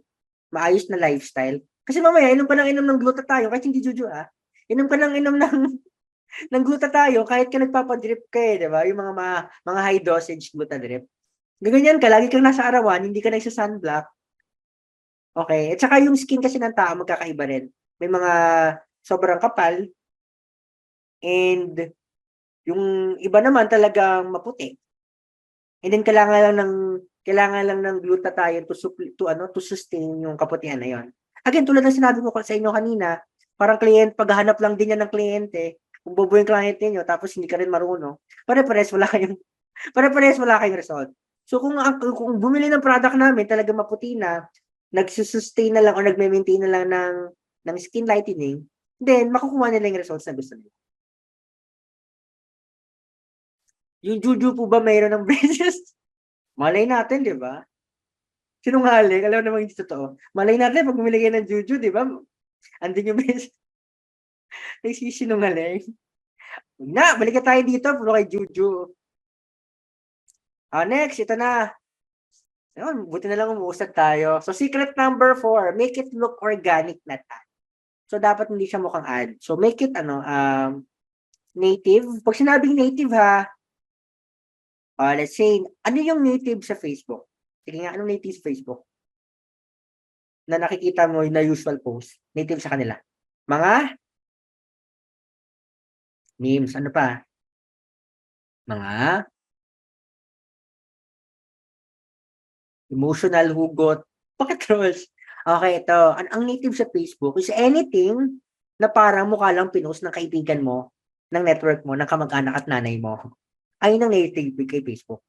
maayos na lifestyle. Kasi mamaya, inom ka ng glutathione, kahit hindi Juju inom ka ng glutathione, kahit ka nagpapadrip ka di ba? Yung mga high dosage glutadrip. Ganyan ka, lagi kang nasa arawan, hindi ka nagsa-sunblock. Okay, at saka yung skin kasi ng tao magkakaiba rin. May mga sobrang kapal, and yung iba naman talagang maputi. And then kailangan lang ng glutathione to sustain yung kaputihan na yon. Again, tulad ng sinabi ko sa inyo kanina, parang paghahanap lang din yan ng kliyente, kung bobo yung client niyo tapos hindi ka rin marunong, pare-pares wala kayong result. So kung bumili ng product namin talaga maputi na, nagsusustain na lang o nagme-maintain na lang ng skin lightening, then makukuha nila yung results na gusto nila. Yung Juju po ba mayroon ng braces? Malay natin, di ba? Sinungaling, alam naman hindi totoo. Malay natin, pag bumili kayo ng Juju, di ba? Andun yung braces. Nagsisinungaling. Balik tayo dito, puro kay Juju. Next, ito na. Buti na lang umuusad tayo. So, secret number 4, make it look organic, not ad. So, dapat hindi siya mukhang ad. So, make it, native. Pag sinabing native let's say, ano yung native sa Facebook? Sige nga, anong native sa Facebook? Na nakikita mo na usual post. Native sa kanila. Mga memes. Ano pa? Mga emotional hugot. Bakit trolls? Okay, ito. Ang native sa Facebook is anything na parang mukha lang pinost ng kaibigan mo, ng network mo, ng kamag-anak at nanay mo. Ayun ang native kay Facebook.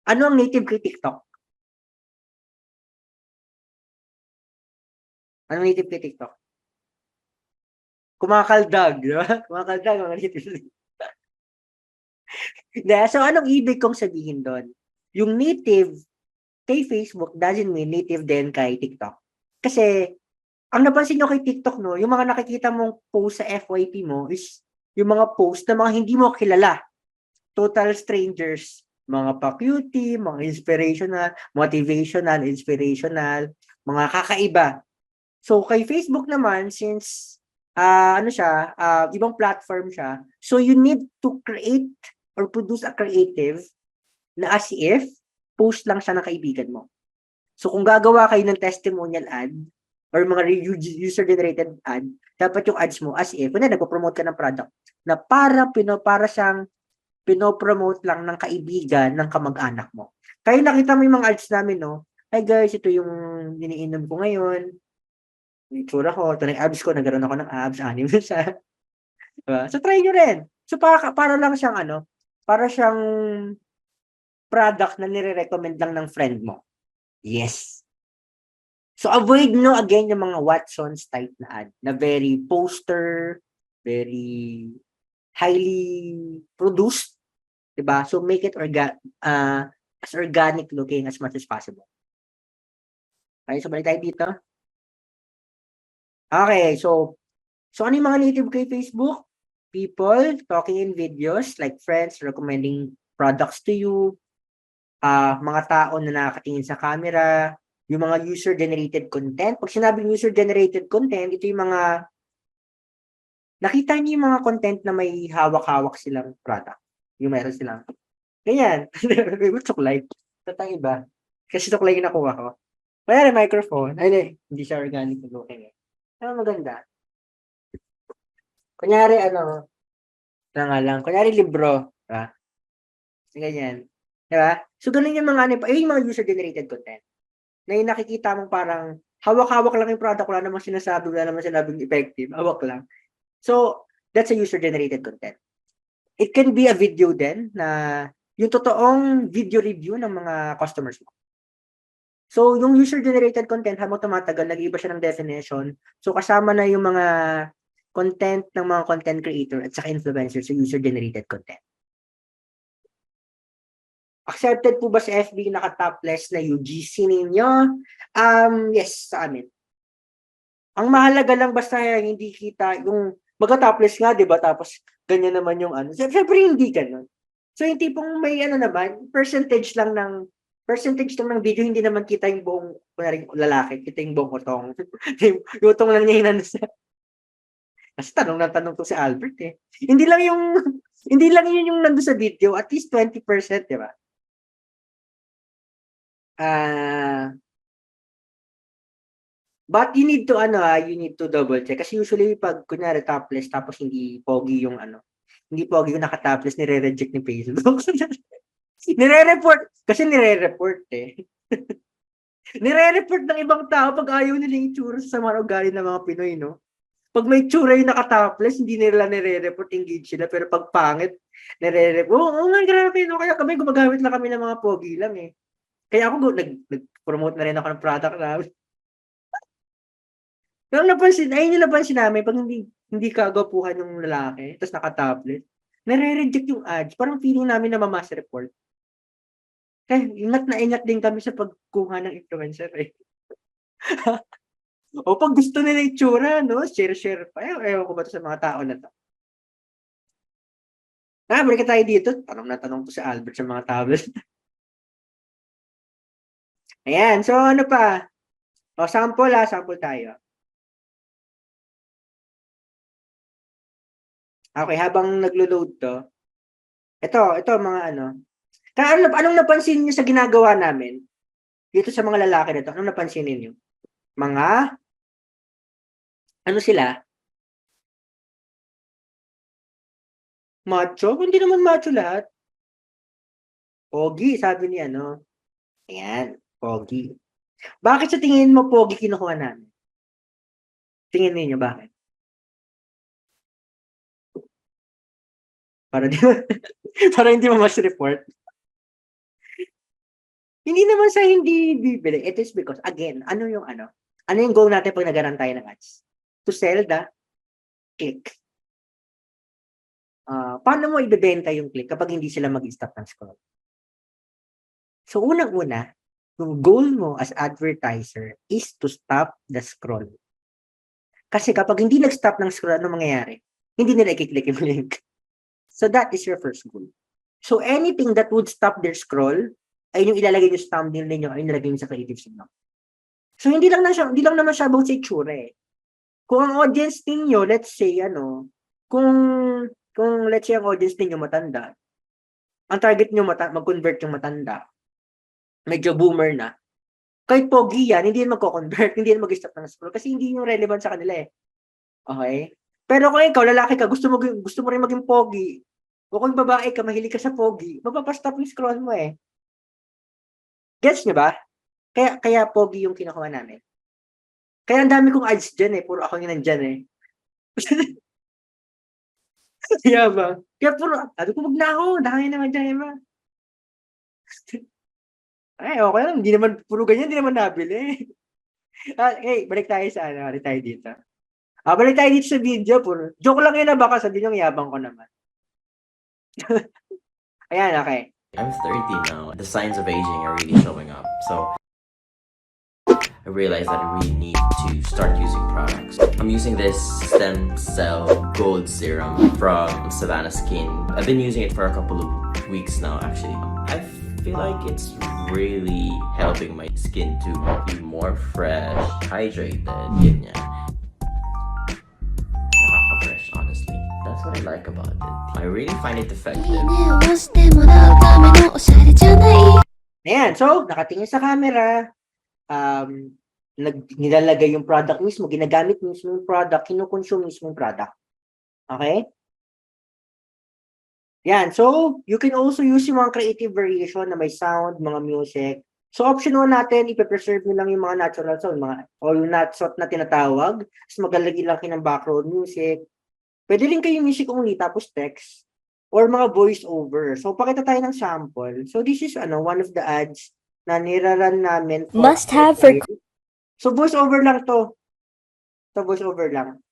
Ano ang native kay TikTok? Ano native kay TikTok? Kumakaldag, di ba? Kumakaldag, mga native. So, anong ibig kong sabihin doon? Yung native kay Facebook doesn't mean native din kay TikTok. Kasi, ang napansin nyo kay TikTok, no, yung mga nakikita mong post sa FYP mo is yung mga post na mga hindi mo kilala. Total strangers. Mga pa-cutie, mga inspirational, motivational, inspirational, mga kakaiba. So, kay Facebook naman, since, ibang platform siya, so you need to create or produce a creative na as if post lang siya ng kaibigan mo. So, kung gagawa kayo ng testimonial ad or mga user-generated ad, dapat yung ads mo as if, nagpo-promote ka ng product na para siyang pinopromote lang ng kaibigan ng kamag-anak mo. Kaya nakita mo yung mga ads namin, no? Hi guys, ito yung iniinom ko ngayon. Yung itsura ko, ito na yung abs ko, nagkaroon ako ng abs, anim siya. Diba? So, try nyo rin. So, para lang siyang para siyang product na nire-recommend lang ng friend mo. Yes. So, avoid nyo again yung mga Watson's type na ad na very poster, very highly produced. Diba? So, make it as organic looking as much as possible. Okay, so balik tayo dito. Okay, so ano yung mga native kay Facebook? People talking in videos like friends recommending products to you, mga tao na nakatingin sa camera, yung mga user-generated content. Pag sinabing user-generated content, ito yung mga, nakita niyo yung mga content na may hawak-hawak silang product. Yung meron silang, ganyan. Suklay. Tatang iba. Kasi suklay yung nakuha ko. Kaya microphone. Ay, hindi siya organic looking eh. Pero maganda. Kunyari, kunyari libro. Diba? Ganyan. Diba? So, ganun yung mga, yung mga user-generated content. Na yung nakikita mong parang hawak-hawak lang yung product, wala namang sinasabi, wala namang sinabing effective, hawak lang. So, that's a user-generated content. It can be a video din na yung totoong video review ng mga customers mo. So, yung user-generated content, habang tumatagal, nag-iiba siya ng definition. So, kasama na yung mga content ng mga content creator at saka influencers sa user-generated content. Accepted po ba sa FB naka-topless na UGC ninyo? Yes, sa amin. Ang mahalaga lang basta hindi kita yung magka-topless nga, di ba? Tapos ganyan naman yung Siyempre hindi ganun. So yung tipong may naman, percentage lang ng video, hindi naman kita yung buong kunwari lalaki, kita yung buong utong. Yung utong lang niya kasi tanong na tanong to si Albert eh. Hindi lang yun yung nandun sa video, at least 20%, di ba? But you need to double check. Kasi usually pag kunyari topless tapos hindi pogi yung naka-topless, nire-reject ni Facebook. Nire-report eh. Nire-report ng ibang tao pag ayaw nila yung itsura sa mga ugali ng mga Pinoy, no? Pag may itsura yung naka-topless, hindi nila nire-report, engage sila. Pero pag pangit, nire-report. Oo nga, grabe, no? Kaya kami gumagamit lang kami ng mga pogi lang eh. Kaya ako nag-promote na rin ako ng product namin. Pero napansin namin, pag hindi kagapuhan yung lalaki, tapos naka-tablet, nare-reject yung ads. Parang feeling namin na mamas report. Kaya ingat na ingat din kami sa pagkuha ng influencer eh. O pag gusto nila yung tsura, no? Share pa. Ewan ko ba ito sa mga tao na to. Balik tayo dito. Tanong to si Albert sa mga tablet. Ayan, so ano pa? Sample tayo. Okay, habang naglo-load to. Ito mga Kaya anong napansin niyo sa ginagawa namin? Dito sa mga lalaki nito, anong napansin niyo? Mga sila? Macho? Hindi naman macho lahat. Pogi, sabi ni Ayan. Pogi. Bakit sa tingin mo pogi kinukuha namin? Tingin niyo bakit? Para hindi mo mas report. Hindi naman sa hindi bibili. It is because, again, ano yung goal natin pag nagaran tayo ng ads? To sell the click. Paano mo ibebenta yung click kapag hindi sila mag-stop ng scroll? So, unang-una, yung goal mo as advertiser is to stop the scroll. Kasi kapag hindi nag-stop ng scroll, ano mangyayari? Hindi nila i-click yung link. So that is your first goal. So anything that would stop their scroll, ay yung ilalagay nyo sa thumbnail ninyo, ay nilagay nyo sa creative signal. So hindi lang naman siya about sa itsura eh. Kung ang audience ninyo, let's say, kung let's say ang audience ninyo matanda, ang target nyo mag-convert yung matanda, medyo boomer na, kahit pogi yan, hindi yan magko-convert, hindi yan mag-stop ng scroll kasi hindi yung relevant sa kanila eh. Okay? Pero kung ikaw, lalaki ka, gusto mo rin maging pogi, o kung babae ka, mahilig ka sa pogi, mapapastop yung scroll mo eh. Gets nyo ba? Kaya pogi yung kinukuha namin. Kaya ang dami kong ads dyan eh, puro ako yung nandyan eh. Kaya ba? Kaya puro, sabi ko, wag na ako, dami naman dyan eh. Ay, okay lang. Hindi naman, puro ganyan, hindi naman nabili. Okay, balik tayo dito. Balik tayo dito sa video. Puro. Joke lang yun baka sabihin yung yabang ko naman. Ayan, okay. I'm 30 now. The signs of aging are really showing up. So I realized that I really need to start using products. I'm using this stem cell gold serum from Savannah Skin. I've been using it for a couple of weeks now, actually. I've feel like it's really helping my skin to be more fresh, hydrated, ganyan. Nakaka-fresh, honestly. That's what I like about it. I really find it effective. Ayan, so, nakatingin sa camera, nilalagay yung product mismo, ginagamit mismo yung product, kinukonsume mismo yung product. Okay? Yan, so, you can also use yung mga creative variation na may sound, mga music. So, optional natin, ipe-preserve nyo lang yung mga natural sound, o yung natsot na tinatawag, tapos maglalagay lang kayo ng background music. Pwede rin kayo music only, tapos text, or mga voice over. So, pakita tayo ng sample. So, this is one of the ads na niraran namin. Must have for So, voice over lang to. So, voice over lang.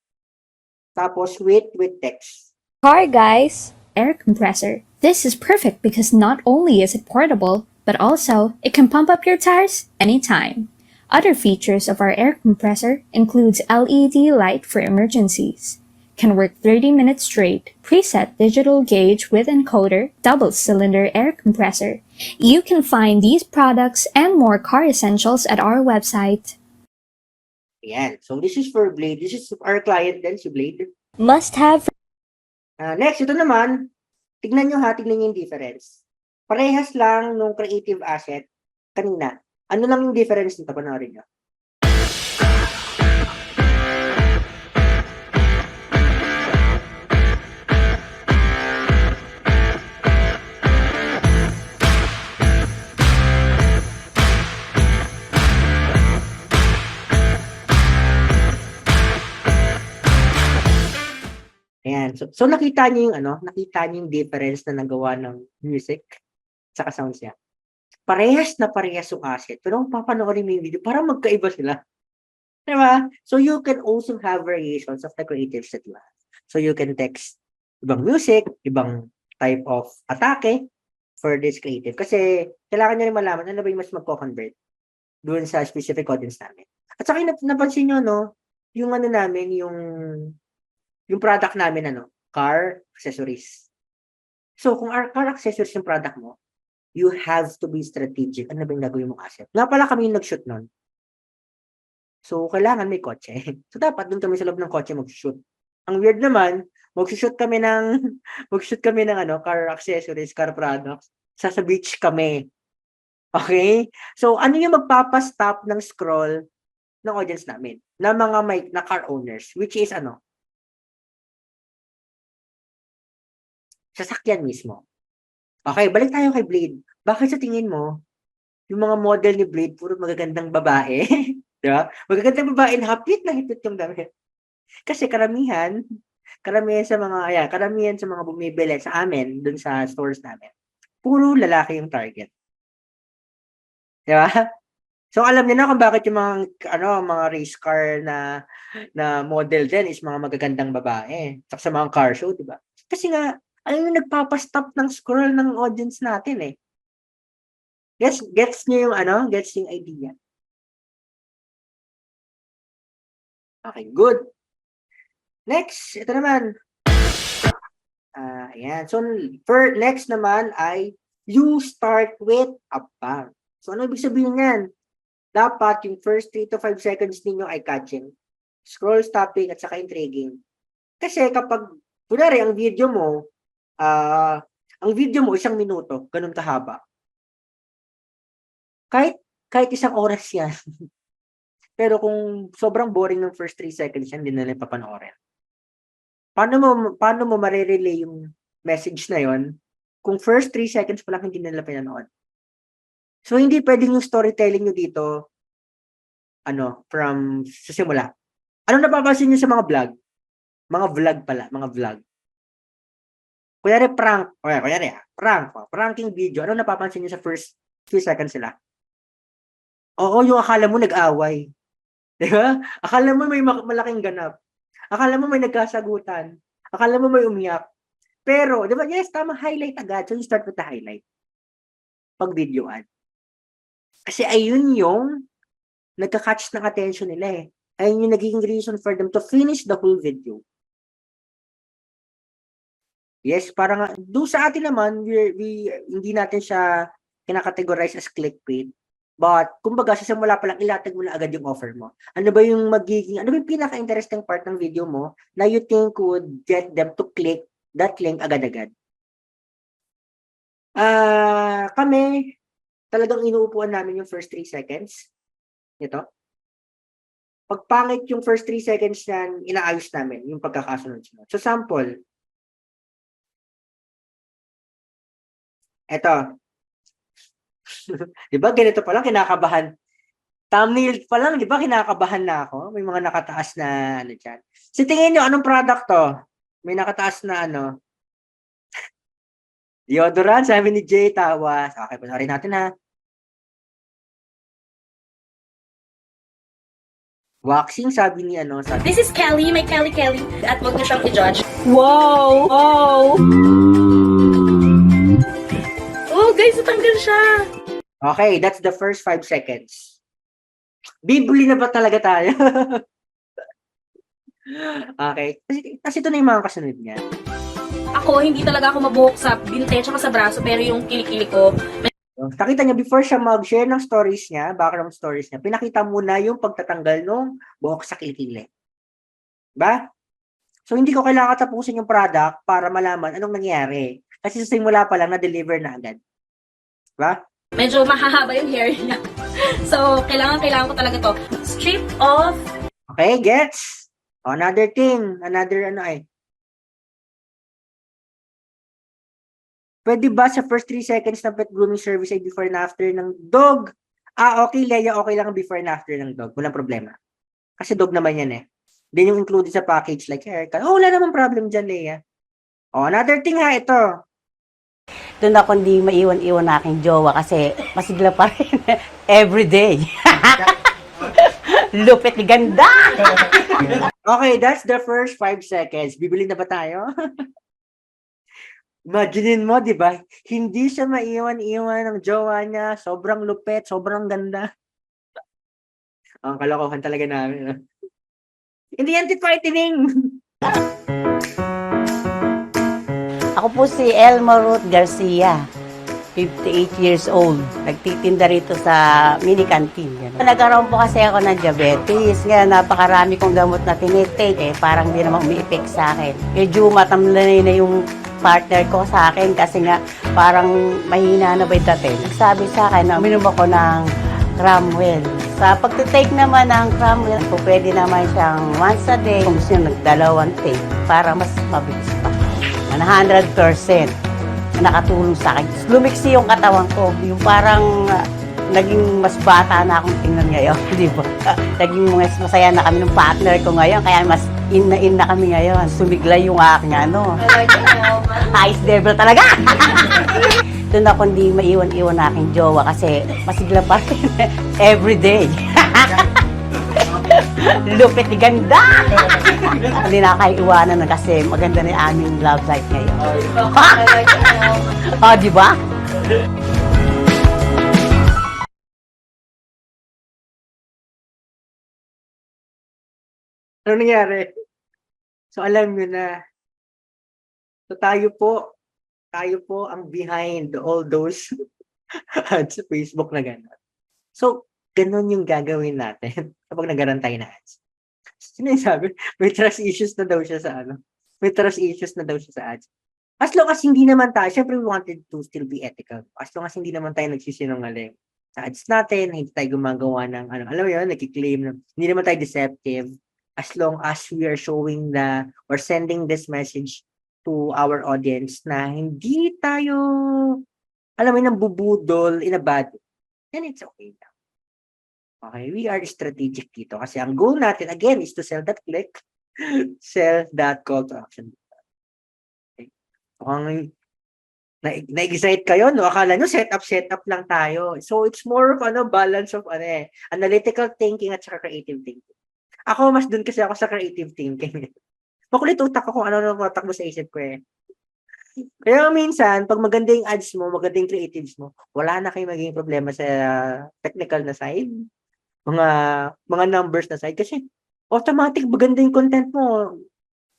Tapos, with text. car, guys. Air compressor. This is perfect because not only is it portable, but also it can pump up your tires anytime. Other features of our air compressor includes LED light for emergencies. Can work 30 minutes straight, preset digital gauge with encoder, double cylinder air compressor. You can find these products and more car essentials at our website. Ayan. So, this is for Blade. This is our client din, si Blade. Must have Next, ito naman, tignan nyo yung difference. Parehas lang nung creative asset kanina. Ano lang yung difference nito? Panoorin nyo. Ayan. So nakita niyo yung difference na nagawa ng music saka sounds niya. Parehas na parehas yung asset. Pero kung papanoorin mo yung video, parang magkaiba sila. Diba? So you can also have variations of the creatives that you have. So you can text ibang music, ibang type of atake for this creative. Kasi kailangan nyo rin malaman ano ba yung mas magko-convert doon sa specific audience namin. At saka napansin nyo, no, yung namin, yung product namin, car accessories. So, kung car accessories yung product mo, you have to be strategic. Ano ba yung gagawin mong asset? Nga pala kami yung nag-shoot nun. So, kailangan may kotse. So, dapat dun kami sa loob ng kotse mag-shoot. Ang weird naman, mag-shoot kami ng car accessories, car products. Sa beach kami. Okay? So, ano yung magpapastop ng scroll ng audience namin? Na mga na car owners, which is sasakyan mismo. Okay, balik tayo kay Blade. Bakit sa tingin mo, yung mga model ni Blade, puro magagandang babae? Diba? Magagandang babae, hapit na hipit yung damit. Kasi karamihan sa mga bumibili sa amin, dun sa stores namin, puro lalaki yung target. Diba? So, alam niyo na kung bakit yung mga race car na model din is mga magagandang babae. Sa mga car show, diba? Kasi nga, yung nagpapastop ng scroll ng audience natin eh. Gets niyo yung gets yung idea. Okay, good. Next, ito naman. Ayan. So, next naman ay you start with a bang. So, ano ibig sabihin yan? Dapat yung first 3 to 5 seconds ninyo ay catching, scroll stopping, at saka intriguing. Kasi kapag, kunwari, ang video mo 1 minuto, ganun kahaba. Kahit 1 oras yan. Pero kung sobrang boring ng first 3 seconds yan, hindi na lang papanoorin. Paano mo marirelay yung message na yon kung first 3 seconds pa lang hindi nila pinanood? So, hindi pwedeng yung storytelling nyo dito, from sa simula. Ano napapansin nyo sa mga vlog? Mga vlog. Kunyari pranking video. Ano napapansin nyo sa first few seconds sila? Oo, yung akala mo nag-away. Diba? Akala mo may malaking ganap. Akala mo may nagkasagutan. Akala mo may umiyak. Pero, diba, yes, tama, highlight agad. So, you start with the highlight. Pag videoan. Kasi ayun yung nagka-catch ng attention nila eh. Ayun yung naging reason for them to finish the whole video. Yes, parang doon sa atin naman, we hindi natin siya kinakategorize as clickbait. But, kumbaga, sa simula pa lang, ilatag mo na agad yung offer mo. Ano ba yung pinaka-interesting part ng video mo na you think would get them to click that link agad-agad? Kami, talagang inuupuan namin yung first 3 seconds. Ito. Pag pangit yung first 3 seconds yan, inaayos namin yung pagkakasunod-sunod. So, sample. Ito. Di ba, ganito pa lang, kinakabahan. Thumbnail pa lang, di ba, kinakabahan na ako? May mga nakataas na, ano dyan. So, tingin nyo, anong product to? May nakataas na, ano? Deodorant, sabi ni Jay, tawas. Okay, panoorin natin, ha? Waxing, sabi ni, ano, sabi. This is Kelly, may Kelly. At wag niyo siyang i-judge. Wow! Oh! Oh, guys, natanggal siya. Okay, that's the first 5 seconds. Bibili na ba talaga tayo? Okay. Kasi ito na yung mga kasunod niya. Ako, hindi talaga ako mabuhok sa binte tsaka sa braso, pero yung kilikili ko, Nakita niya, before siya mag-share ng stories niya, background stories niya, pinakita muna yung pagtatanggal ng buhok sa kilikili. Ba? So, hindi ko kailangan tapusin yung product para malaman anong nangyari. Kasi sa simula pa lang, na-deliver na agad. Ba? medyo mahahaba yung hair niya. So, kailangan ko talaga to. Strip off. Okay, gets? Another thing, another Pwede ba sa first 3 seconds ng pet grooming service ay before and after ng dog? Okay, Leia, okay lang before and after ng dog. Walang problema. Kasi dog naman yan eh. Then yung included sa package like haircut. Wala namang problem dyan, Leia. Another thing ha, ito. Doon ako hindi maiwan-iwan na aking jowa kasi masigla pa rin everyday. Lupit ni ganda! Okay, that's the first 5 seconds. Bibili na ba tayo? Imaginein mo, di ba? Hindi siya maiwan-iwan ng jowa niya. Sobrang lupit, sobrang ganda. Ang kalokohan talaga namin. Hindi yan tit-frightening. Ako po si Elma Ruth Garcia, 58 years old. Nagtitinda rito sa mini canteen. Nagkaroon po kasi ako ng diabetes. Ngayon, napakarami kong gamot na tinitake. Parang di naman umi-effect sa akin. Medyo matamlanay na yung partner ko sa akin kasi nga parang mahina na ba yung dating. Nagsabi sa akin na uminom ako ng Cramwell. Sa pagtitake naman ng Cramwell, pwede naman siyang once a day. Kung gusto nyo, nagdalawang take para mas mabilis pa. 100% nakatulong sa akin. Lumiksi yung katawan ko. Yung parang naging mas bata na akong tingnan ngayon. Di ba? Naging mas masaya na kami ng partner ko ngayon. Kaya mas in na kami ngayon. Sumigla yung aking ice devil talaga. Doon ako hindi maiwan-iwan na aking jowa kasi masigla pa rin everyday. Lupit ni ganda! Hindi na kayo iwanan na kasi maganda na yung aming love life ngayon. Di ba? Ano nangyari? So, alam nyo na. So, tayo po ang behind all those ads sa Facebook na gano'n. So, gano'n yung gagawin natin kapag nag-garantay na ads. Sino yung sabi? May trust issues na daw siya sa May trust issues na daw siya sa ads. As long as hindi naman tayo, syempre we wanted to still be ethical. As long as hindi naman tayo nagsisinungaling sa ads natin, hindi tayo gumagawa ng alam mo yun, nagki-claim, hindi naman tayo deceptive. As long as we are showing or sending this message to our audience na hindi tayo, alam mo yun, bubudol in a bad way, then it's okay na. Okay, we are strategic dito kasi ang goal natin, again, is to sell that click, sell that call to action. Okay. Na-excite kayo, no? Akala nyo set up lang tayo. So, it's more of balance of analytical thinking at saka creative thinking. Ako, mas dun kasi ako sa creative thinking. Makulit utak ko kung ano natakbo sa isip ko eh. Kaya minsan, pag maganda yung ads mo, maganda yung creatives mo, wala na kayo magiging problema sa technical na side, mga numbers na side, kasi automatic maganda yung content mo.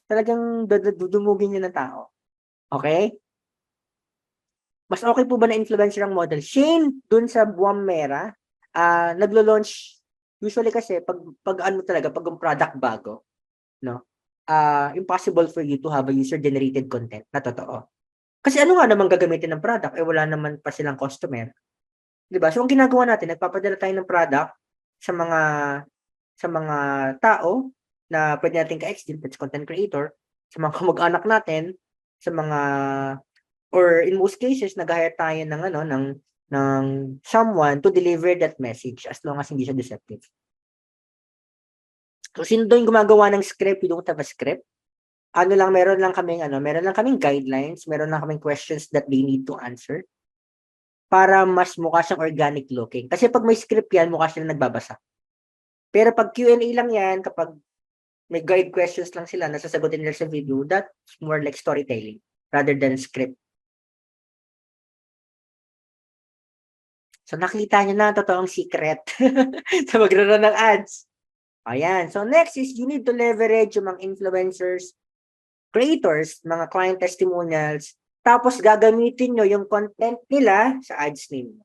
Talagang dudumugin niya ng tao. Okay? Mas okay po ba na influencer ang model? Shane, dun sa Buwam Mera, naglo-launch, usually kasi, pag ano talaga, pag ang product bago, no? Impossible for you to have a user-generated content na totoo. Kasi ano nga naman gagamitin ng product? Wala naman pa silang customer. Diba? So, ang ginagawa natin, nagpapadala tayo ng product sa mga tao na pwede natin ka-extend, that's content creator, sa mga kamag-anak natin, sa mga, or in most cases, nag-hire tayo ng someone to deliver that message as long as hindi siya deceptive. So, sino doon gumagawa ng script? We don't have a script. Meron lang kaming guidelines, meron lang kaming questions that they need to answer para mas mukha siyang organic looking. Kasi pag may script yan, mukha siyang nagbabasa. Pero pag Q&A lang yan, kapag may guide questions lang sila na sasagutin nila sa video, that's more like storytelling rather than script. So, nakita niyo na ang totoong secret sa maglaro ng ads. Ayan. So, next is you need to leverage yung mga influencers, creators, mga client testimonials, tapos gagamitin nyo yung content nila sa ads ninyo.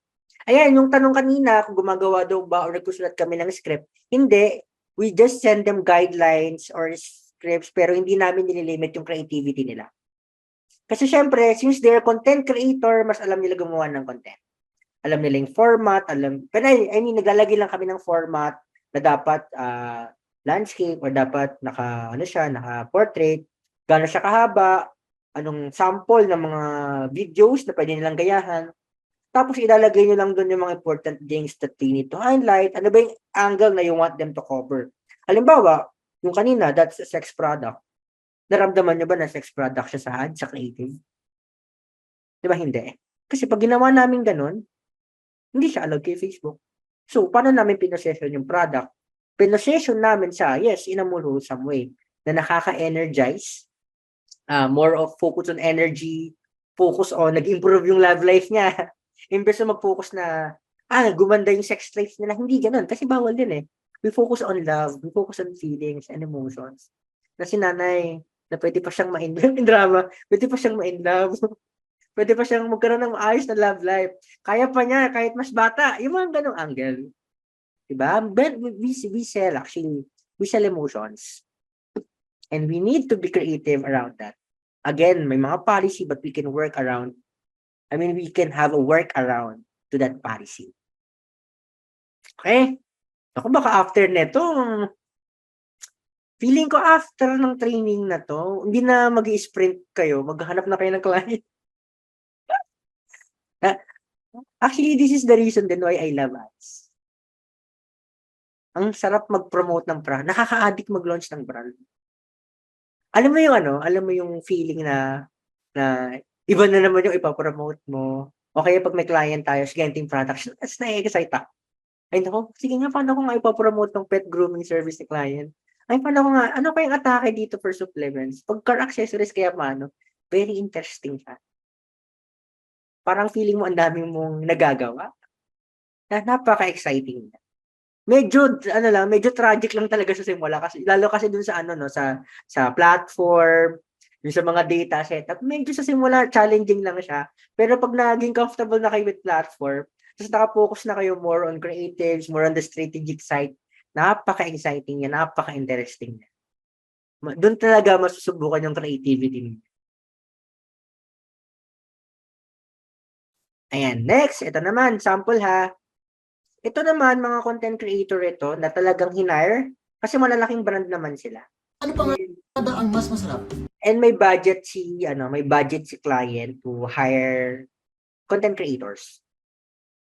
Ayan, yung tanong kanina, kung gumagawa daw ba or nagsusulat kami ng script, hindi. We just send them guidelines or scripts, pero hindi namin nililimit yung creativity nila. Kasi syempre, since they're content creator, mas alam nila gumawa ng content. Alam nila yung format, pero I mean, naglalagay lang kami ng format na dapat landscape or dapat naka-portrait, gano'n siya kahaba, anong sample ng mga videos na pwede nilang gayahan. Tapos ilalagay nyo lang doon yung mga important things that they need to highlight. Ano ba yung angle na you want them to cover? Halimbawa, yung kanina, that's a sex product. Naramdaman nyo ba na sex product siya sa ad, sa creative? Di ba hindi? Kasi pag ginawa namin ganun, hindi siya allowed kay Facebook. So, paano namin pinosession yung product? Pinosession namin siya, yes, in a more wholesome way, na nakaka-energize, more of focus on energy, focus on nag-improve yung love life niya. Imbes na mag-focus na, gumanda yung sex life nila. Hindi ganun, kasi bawal din eh. We focus on love, we focus on feelings and emotions. Na si nanay, na pwede pa siyang drama, pwede pa siyang ma-in-love. Pwede pa siyang magkaroon ng maayos na love life. Kaya pa niya, kahit mas bata. Yung mga ganong angle. Diba? But we sell emotions. And we need to be creative around that. Again, may mga policy but we can work around. We can have a workaround to that policy. Okay? Ako baka after neto, feeling ko after ng training na to, hindi na mag-i-sprint kayo, maghahanap na kayo ng client. Actually, this is the reason then why I love ads. Ang sarap mag-promote ng brand. Nakaka-addict mag-launch ng brand. Alam mo yung feeling na iba na naman yung ipapromote mo. O kaya pag may client tayo, ganting products, that's na-excite ako. Ay nako, sige nga, paano ko nga ipapromote ng pet grooming service ni client? Ay, paano ko nga, ano pa yung atake dito for supplements? Pag car accessories, kaya paano? Very interesting siya. Parang feeling mo ang dami mong nagagawa. Napaka-exciting. Medyo tragic lang talaga sa simula kasi lalo kasi dun sa sa platform, yung sa mga data setup, medyo sa simula challenging lang siya. Pero pag naging comfortable na kayo with platform, tapos naka-focus na kayo more on creatives, more on the strategic side, napaka-exciting yan, napaka-interesting yan. Doon talaga masusubukan yung creativity niyo. Ayan, next, ito naman, sample ha. Ito naman, mga content creator ito na talagang hinire kasi malalaking brand naman sila. Ano pa nga ba ang mas masarap? And may budget si client to hire content creators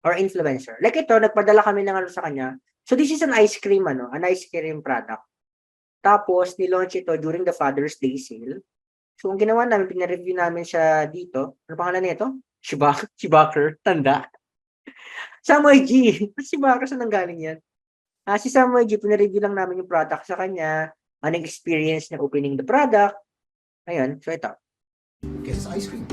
or influencer. Like ito, nagpadala kami ng sa kanya. So this is an ice cream product. Tapos ni-launch ito during the Father's Day sale. So ang ginawa namin, pina-review namin siya dito. Ano pangalan nito? Shibaker, tanda. Samuel G. Shibaker, saan nanggaling yan? Si Samuel G, pina-review lang namin yung product sa kanya. Anong experience na opening the product. Ayun, so ito. Guess ice cream.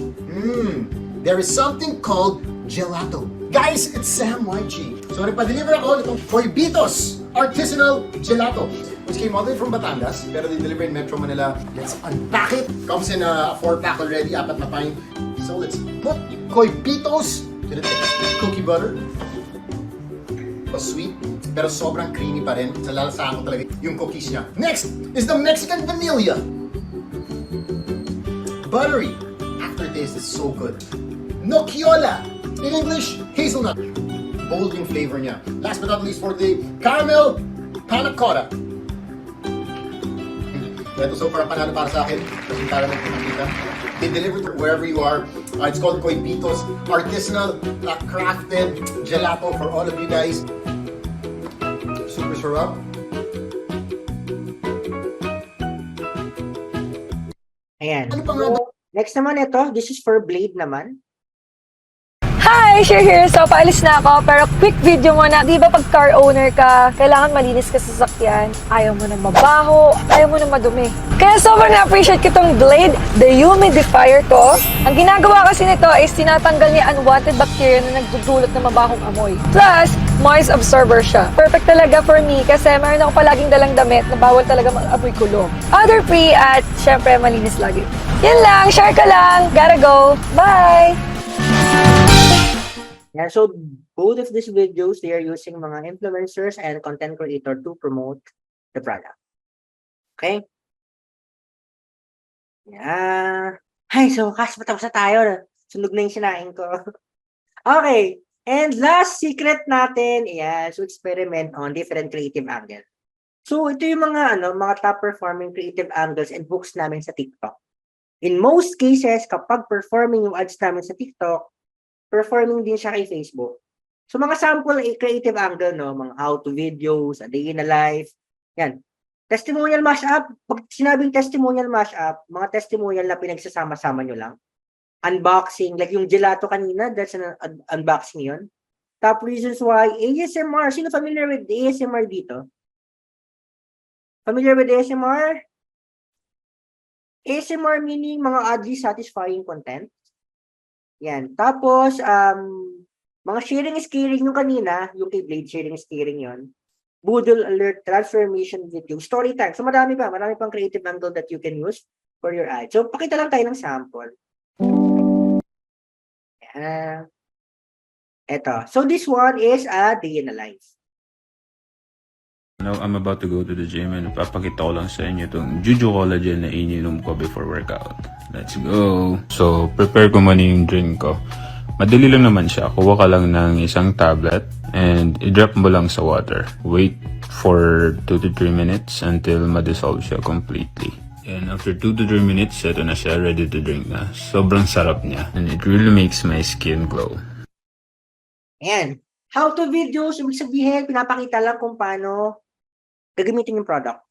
There is something called gelato. Guys, it's Sam YG. So nagpa-deliver ako nitong Coibitos Artisanal Gelato. Which came all the way from Batangas, pero they-deliver in Metro Manila. Let's unpack it. Comes in a 4-pack already, 4 na pint. So let's put Coipitos to the taste. Cookie butter. Sweet, pero sobrang creamy pa rin. Sa lalasahan ko talaga yung cookies niya. Next is the Mexican vanilla. Buttery. Aftertaste is so good. Nociola. In English, hazelnut. Bold yung flavor niya. Last but not least for the caramel panna cotta. Ito so far ang panalo para sa akin. Kasi caramel pinakita. They deliver to wherever you are. It's called Coipitos. Artisanal, crafted gelato for all of you guys. Super sarap. Ayan. Ano pa nga ba? Next naman ito, this is for Blade naman. Hi! Share here! So, paalis na ako. Pero quick video muna. Di ba pag car owner ka, kailangan malinis ka sa sasakyan. Ayaw mo na mabaho, ayaw mo na madumi. Kaya sobrang na-appreciate ko itong Blade, the humidifier ko. Ang ginagawa kasi nito is tinatanggal niya unwanted bacteria na nagdudulot ng mabahong amoy. Plus, moist absorber siya. Perfect talaga for me kasi meron ako palaging dalang damit na bawal talaga mag-amoy kulong. Odor free at syempre malinis lagi. Yan lang, share ka lang. Gotta go. Bye! Yeah, so both of these videos, they are using mga influencers and content creator to promote the product. Okay? Yeah. Ay, so matapos na tayo. Sunog na yung sinain ko. Okay. And last secret natin, yeah, so experiment on different creative angles. So ito yung mga top performing creative angles and books namin sa TikTok. In most cases, kapag performing yung ads namin sa TikTok, performing din siya kay Facebook. So mga sample creative angle, no, mga how-to videos, a day in a life, yan. Testimonial mashup, pag sinabing testimonial mashup, mga testimonial na pinagsasama-sama nyo lang. Unboxing, like yung gelato kanina, that's an unboxing yun. Top reasons why, ASMR, sino familiar with ASMR dito? Familiar with ASMR? ASMR meaning mga oddly satisfying content. Yan. Tapos, mga sharing is caring yung kanina, yung kay Blade sharing is caring yun. Boodle alert, transformation video, story time. So, marami pang creative angle that you can use for your ad. So, pakita lang tayo ng sample. Yan. Eto. So, this one is a day in a life. Now, I'm about to go to the gym and papakita ko lang sa inyo itong Juju Collagen na ininom ko before workout. Let's go! So, prepare ko muna yung drink ko. Madali lang naman siya. Kuha ka lang ng isang tablet and i-drop mo lang sa water. Wait for 2 to 3 minutes until ma-dissolve siya completely. And after 2 to 3 minutes, ito na siya, ready to drink na. Sobrang sarap niya. And it really makes my skin glow. Ayan. How-to videos, ibig sabihin, pinapakita lang kung paano gagamitin yung product.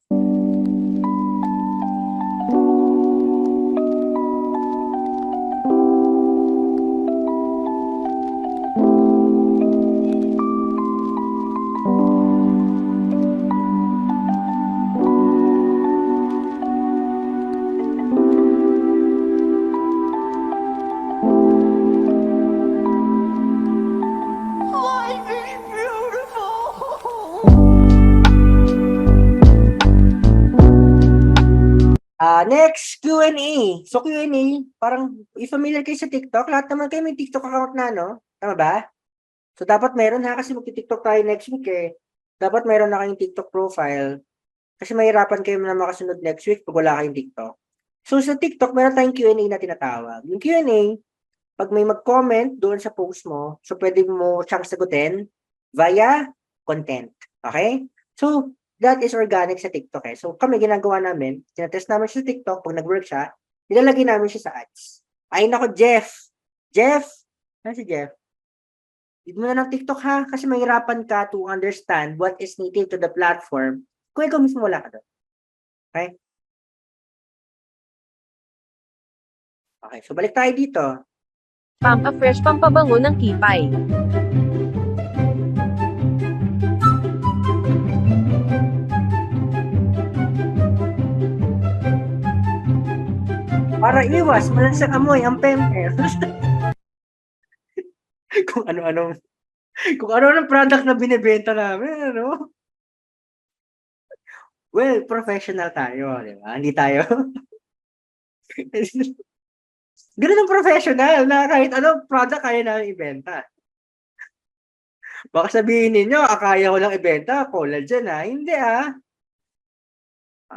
Next, Q&A. So, Q&A, parang, if familiar kayo sa TikTok, lahat naman kayo may TikTok account na, no? Tama ba? So, dapat meron ha, kasi magti-TikTok tayo next week eh. Dapat meron na kayong TikTok profile. Kasi mahirapan kayo na makasunod next week pag wala kayong TikTok. So, sa TikTok, meron tayong Q&A na tinatawag. Yung Q&A, pag may mag-comment doon sa post mo, so pwede mo siyang sagutin via content. Okay? So, that is organic sa TikTok eh. So, kami ginagawa namin, tinatest namin siya sa TikTok, pag nag-work siya, nilalagay namin siya sa ads. Ay, nako, Jeff! Jeff! Ano si Jeff? Hindi mo na ng TikTok ha, kasi mahirapan ka to understand what is native to the platform kung ikaw mismo wala ka doon. Okay? Okay, so balik tayo dito. Pampafresh, pampabango ng kipay. Para iwas, malansang amoy ang pemper. kung ano-anong product na binebenta namin, ano? Well, professional tayo, di ba? Hindi tayo. Ganun ang professional na kahit anong product kaya namin ibenta. Baka sabihin ninyo, kaya ko lang ibenta, collagen Hindi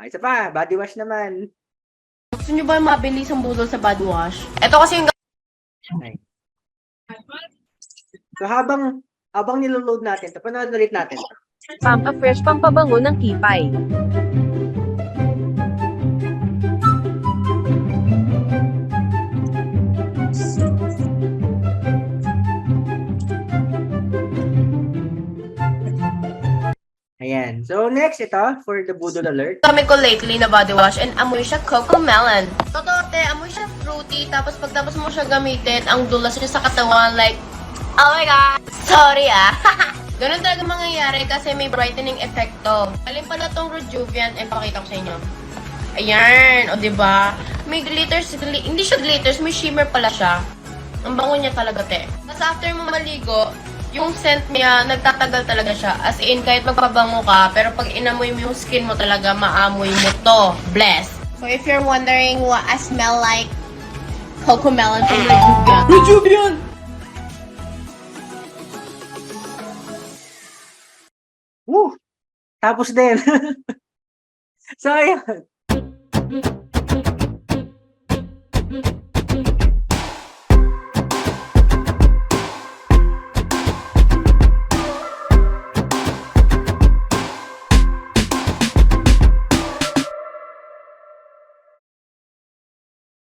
isa pa, body wash naman. Gusto nyo ba mabilis ang budol sa body wash? Ito kasi yung So habang niloload natin, panood ulit natin. Fresh pampabango ng kipay. Ayan. So next ito, for the Budol Alert. kami ko lately na body wash and amoy siya cocoa melon. Totoo te, amoy siya fruity tapos pagtapos mo siya gamitin, ang dulas niya sa katawan like, oh my god, sorry Ganun talaga mangyayari kasi may brightening effect to. Alin pala tong Rejuvian, pakita ko sa inyo. Ayan, o diba? May glitters, hindi siya glitters, may shimmer pala siya. Ang bango niya talaga te. Tapos after mo maligo, yung scent niya, nagtatagal talaga siya. As in, kahit magpabango ka, pero pag inamoy mo yung skin mo talaga, maamoy mo to. Bless! So if you're wondering what I smell like, cocoa melon from Rejuvian. Rejuvian! Woo! Tapos din. So, ayan.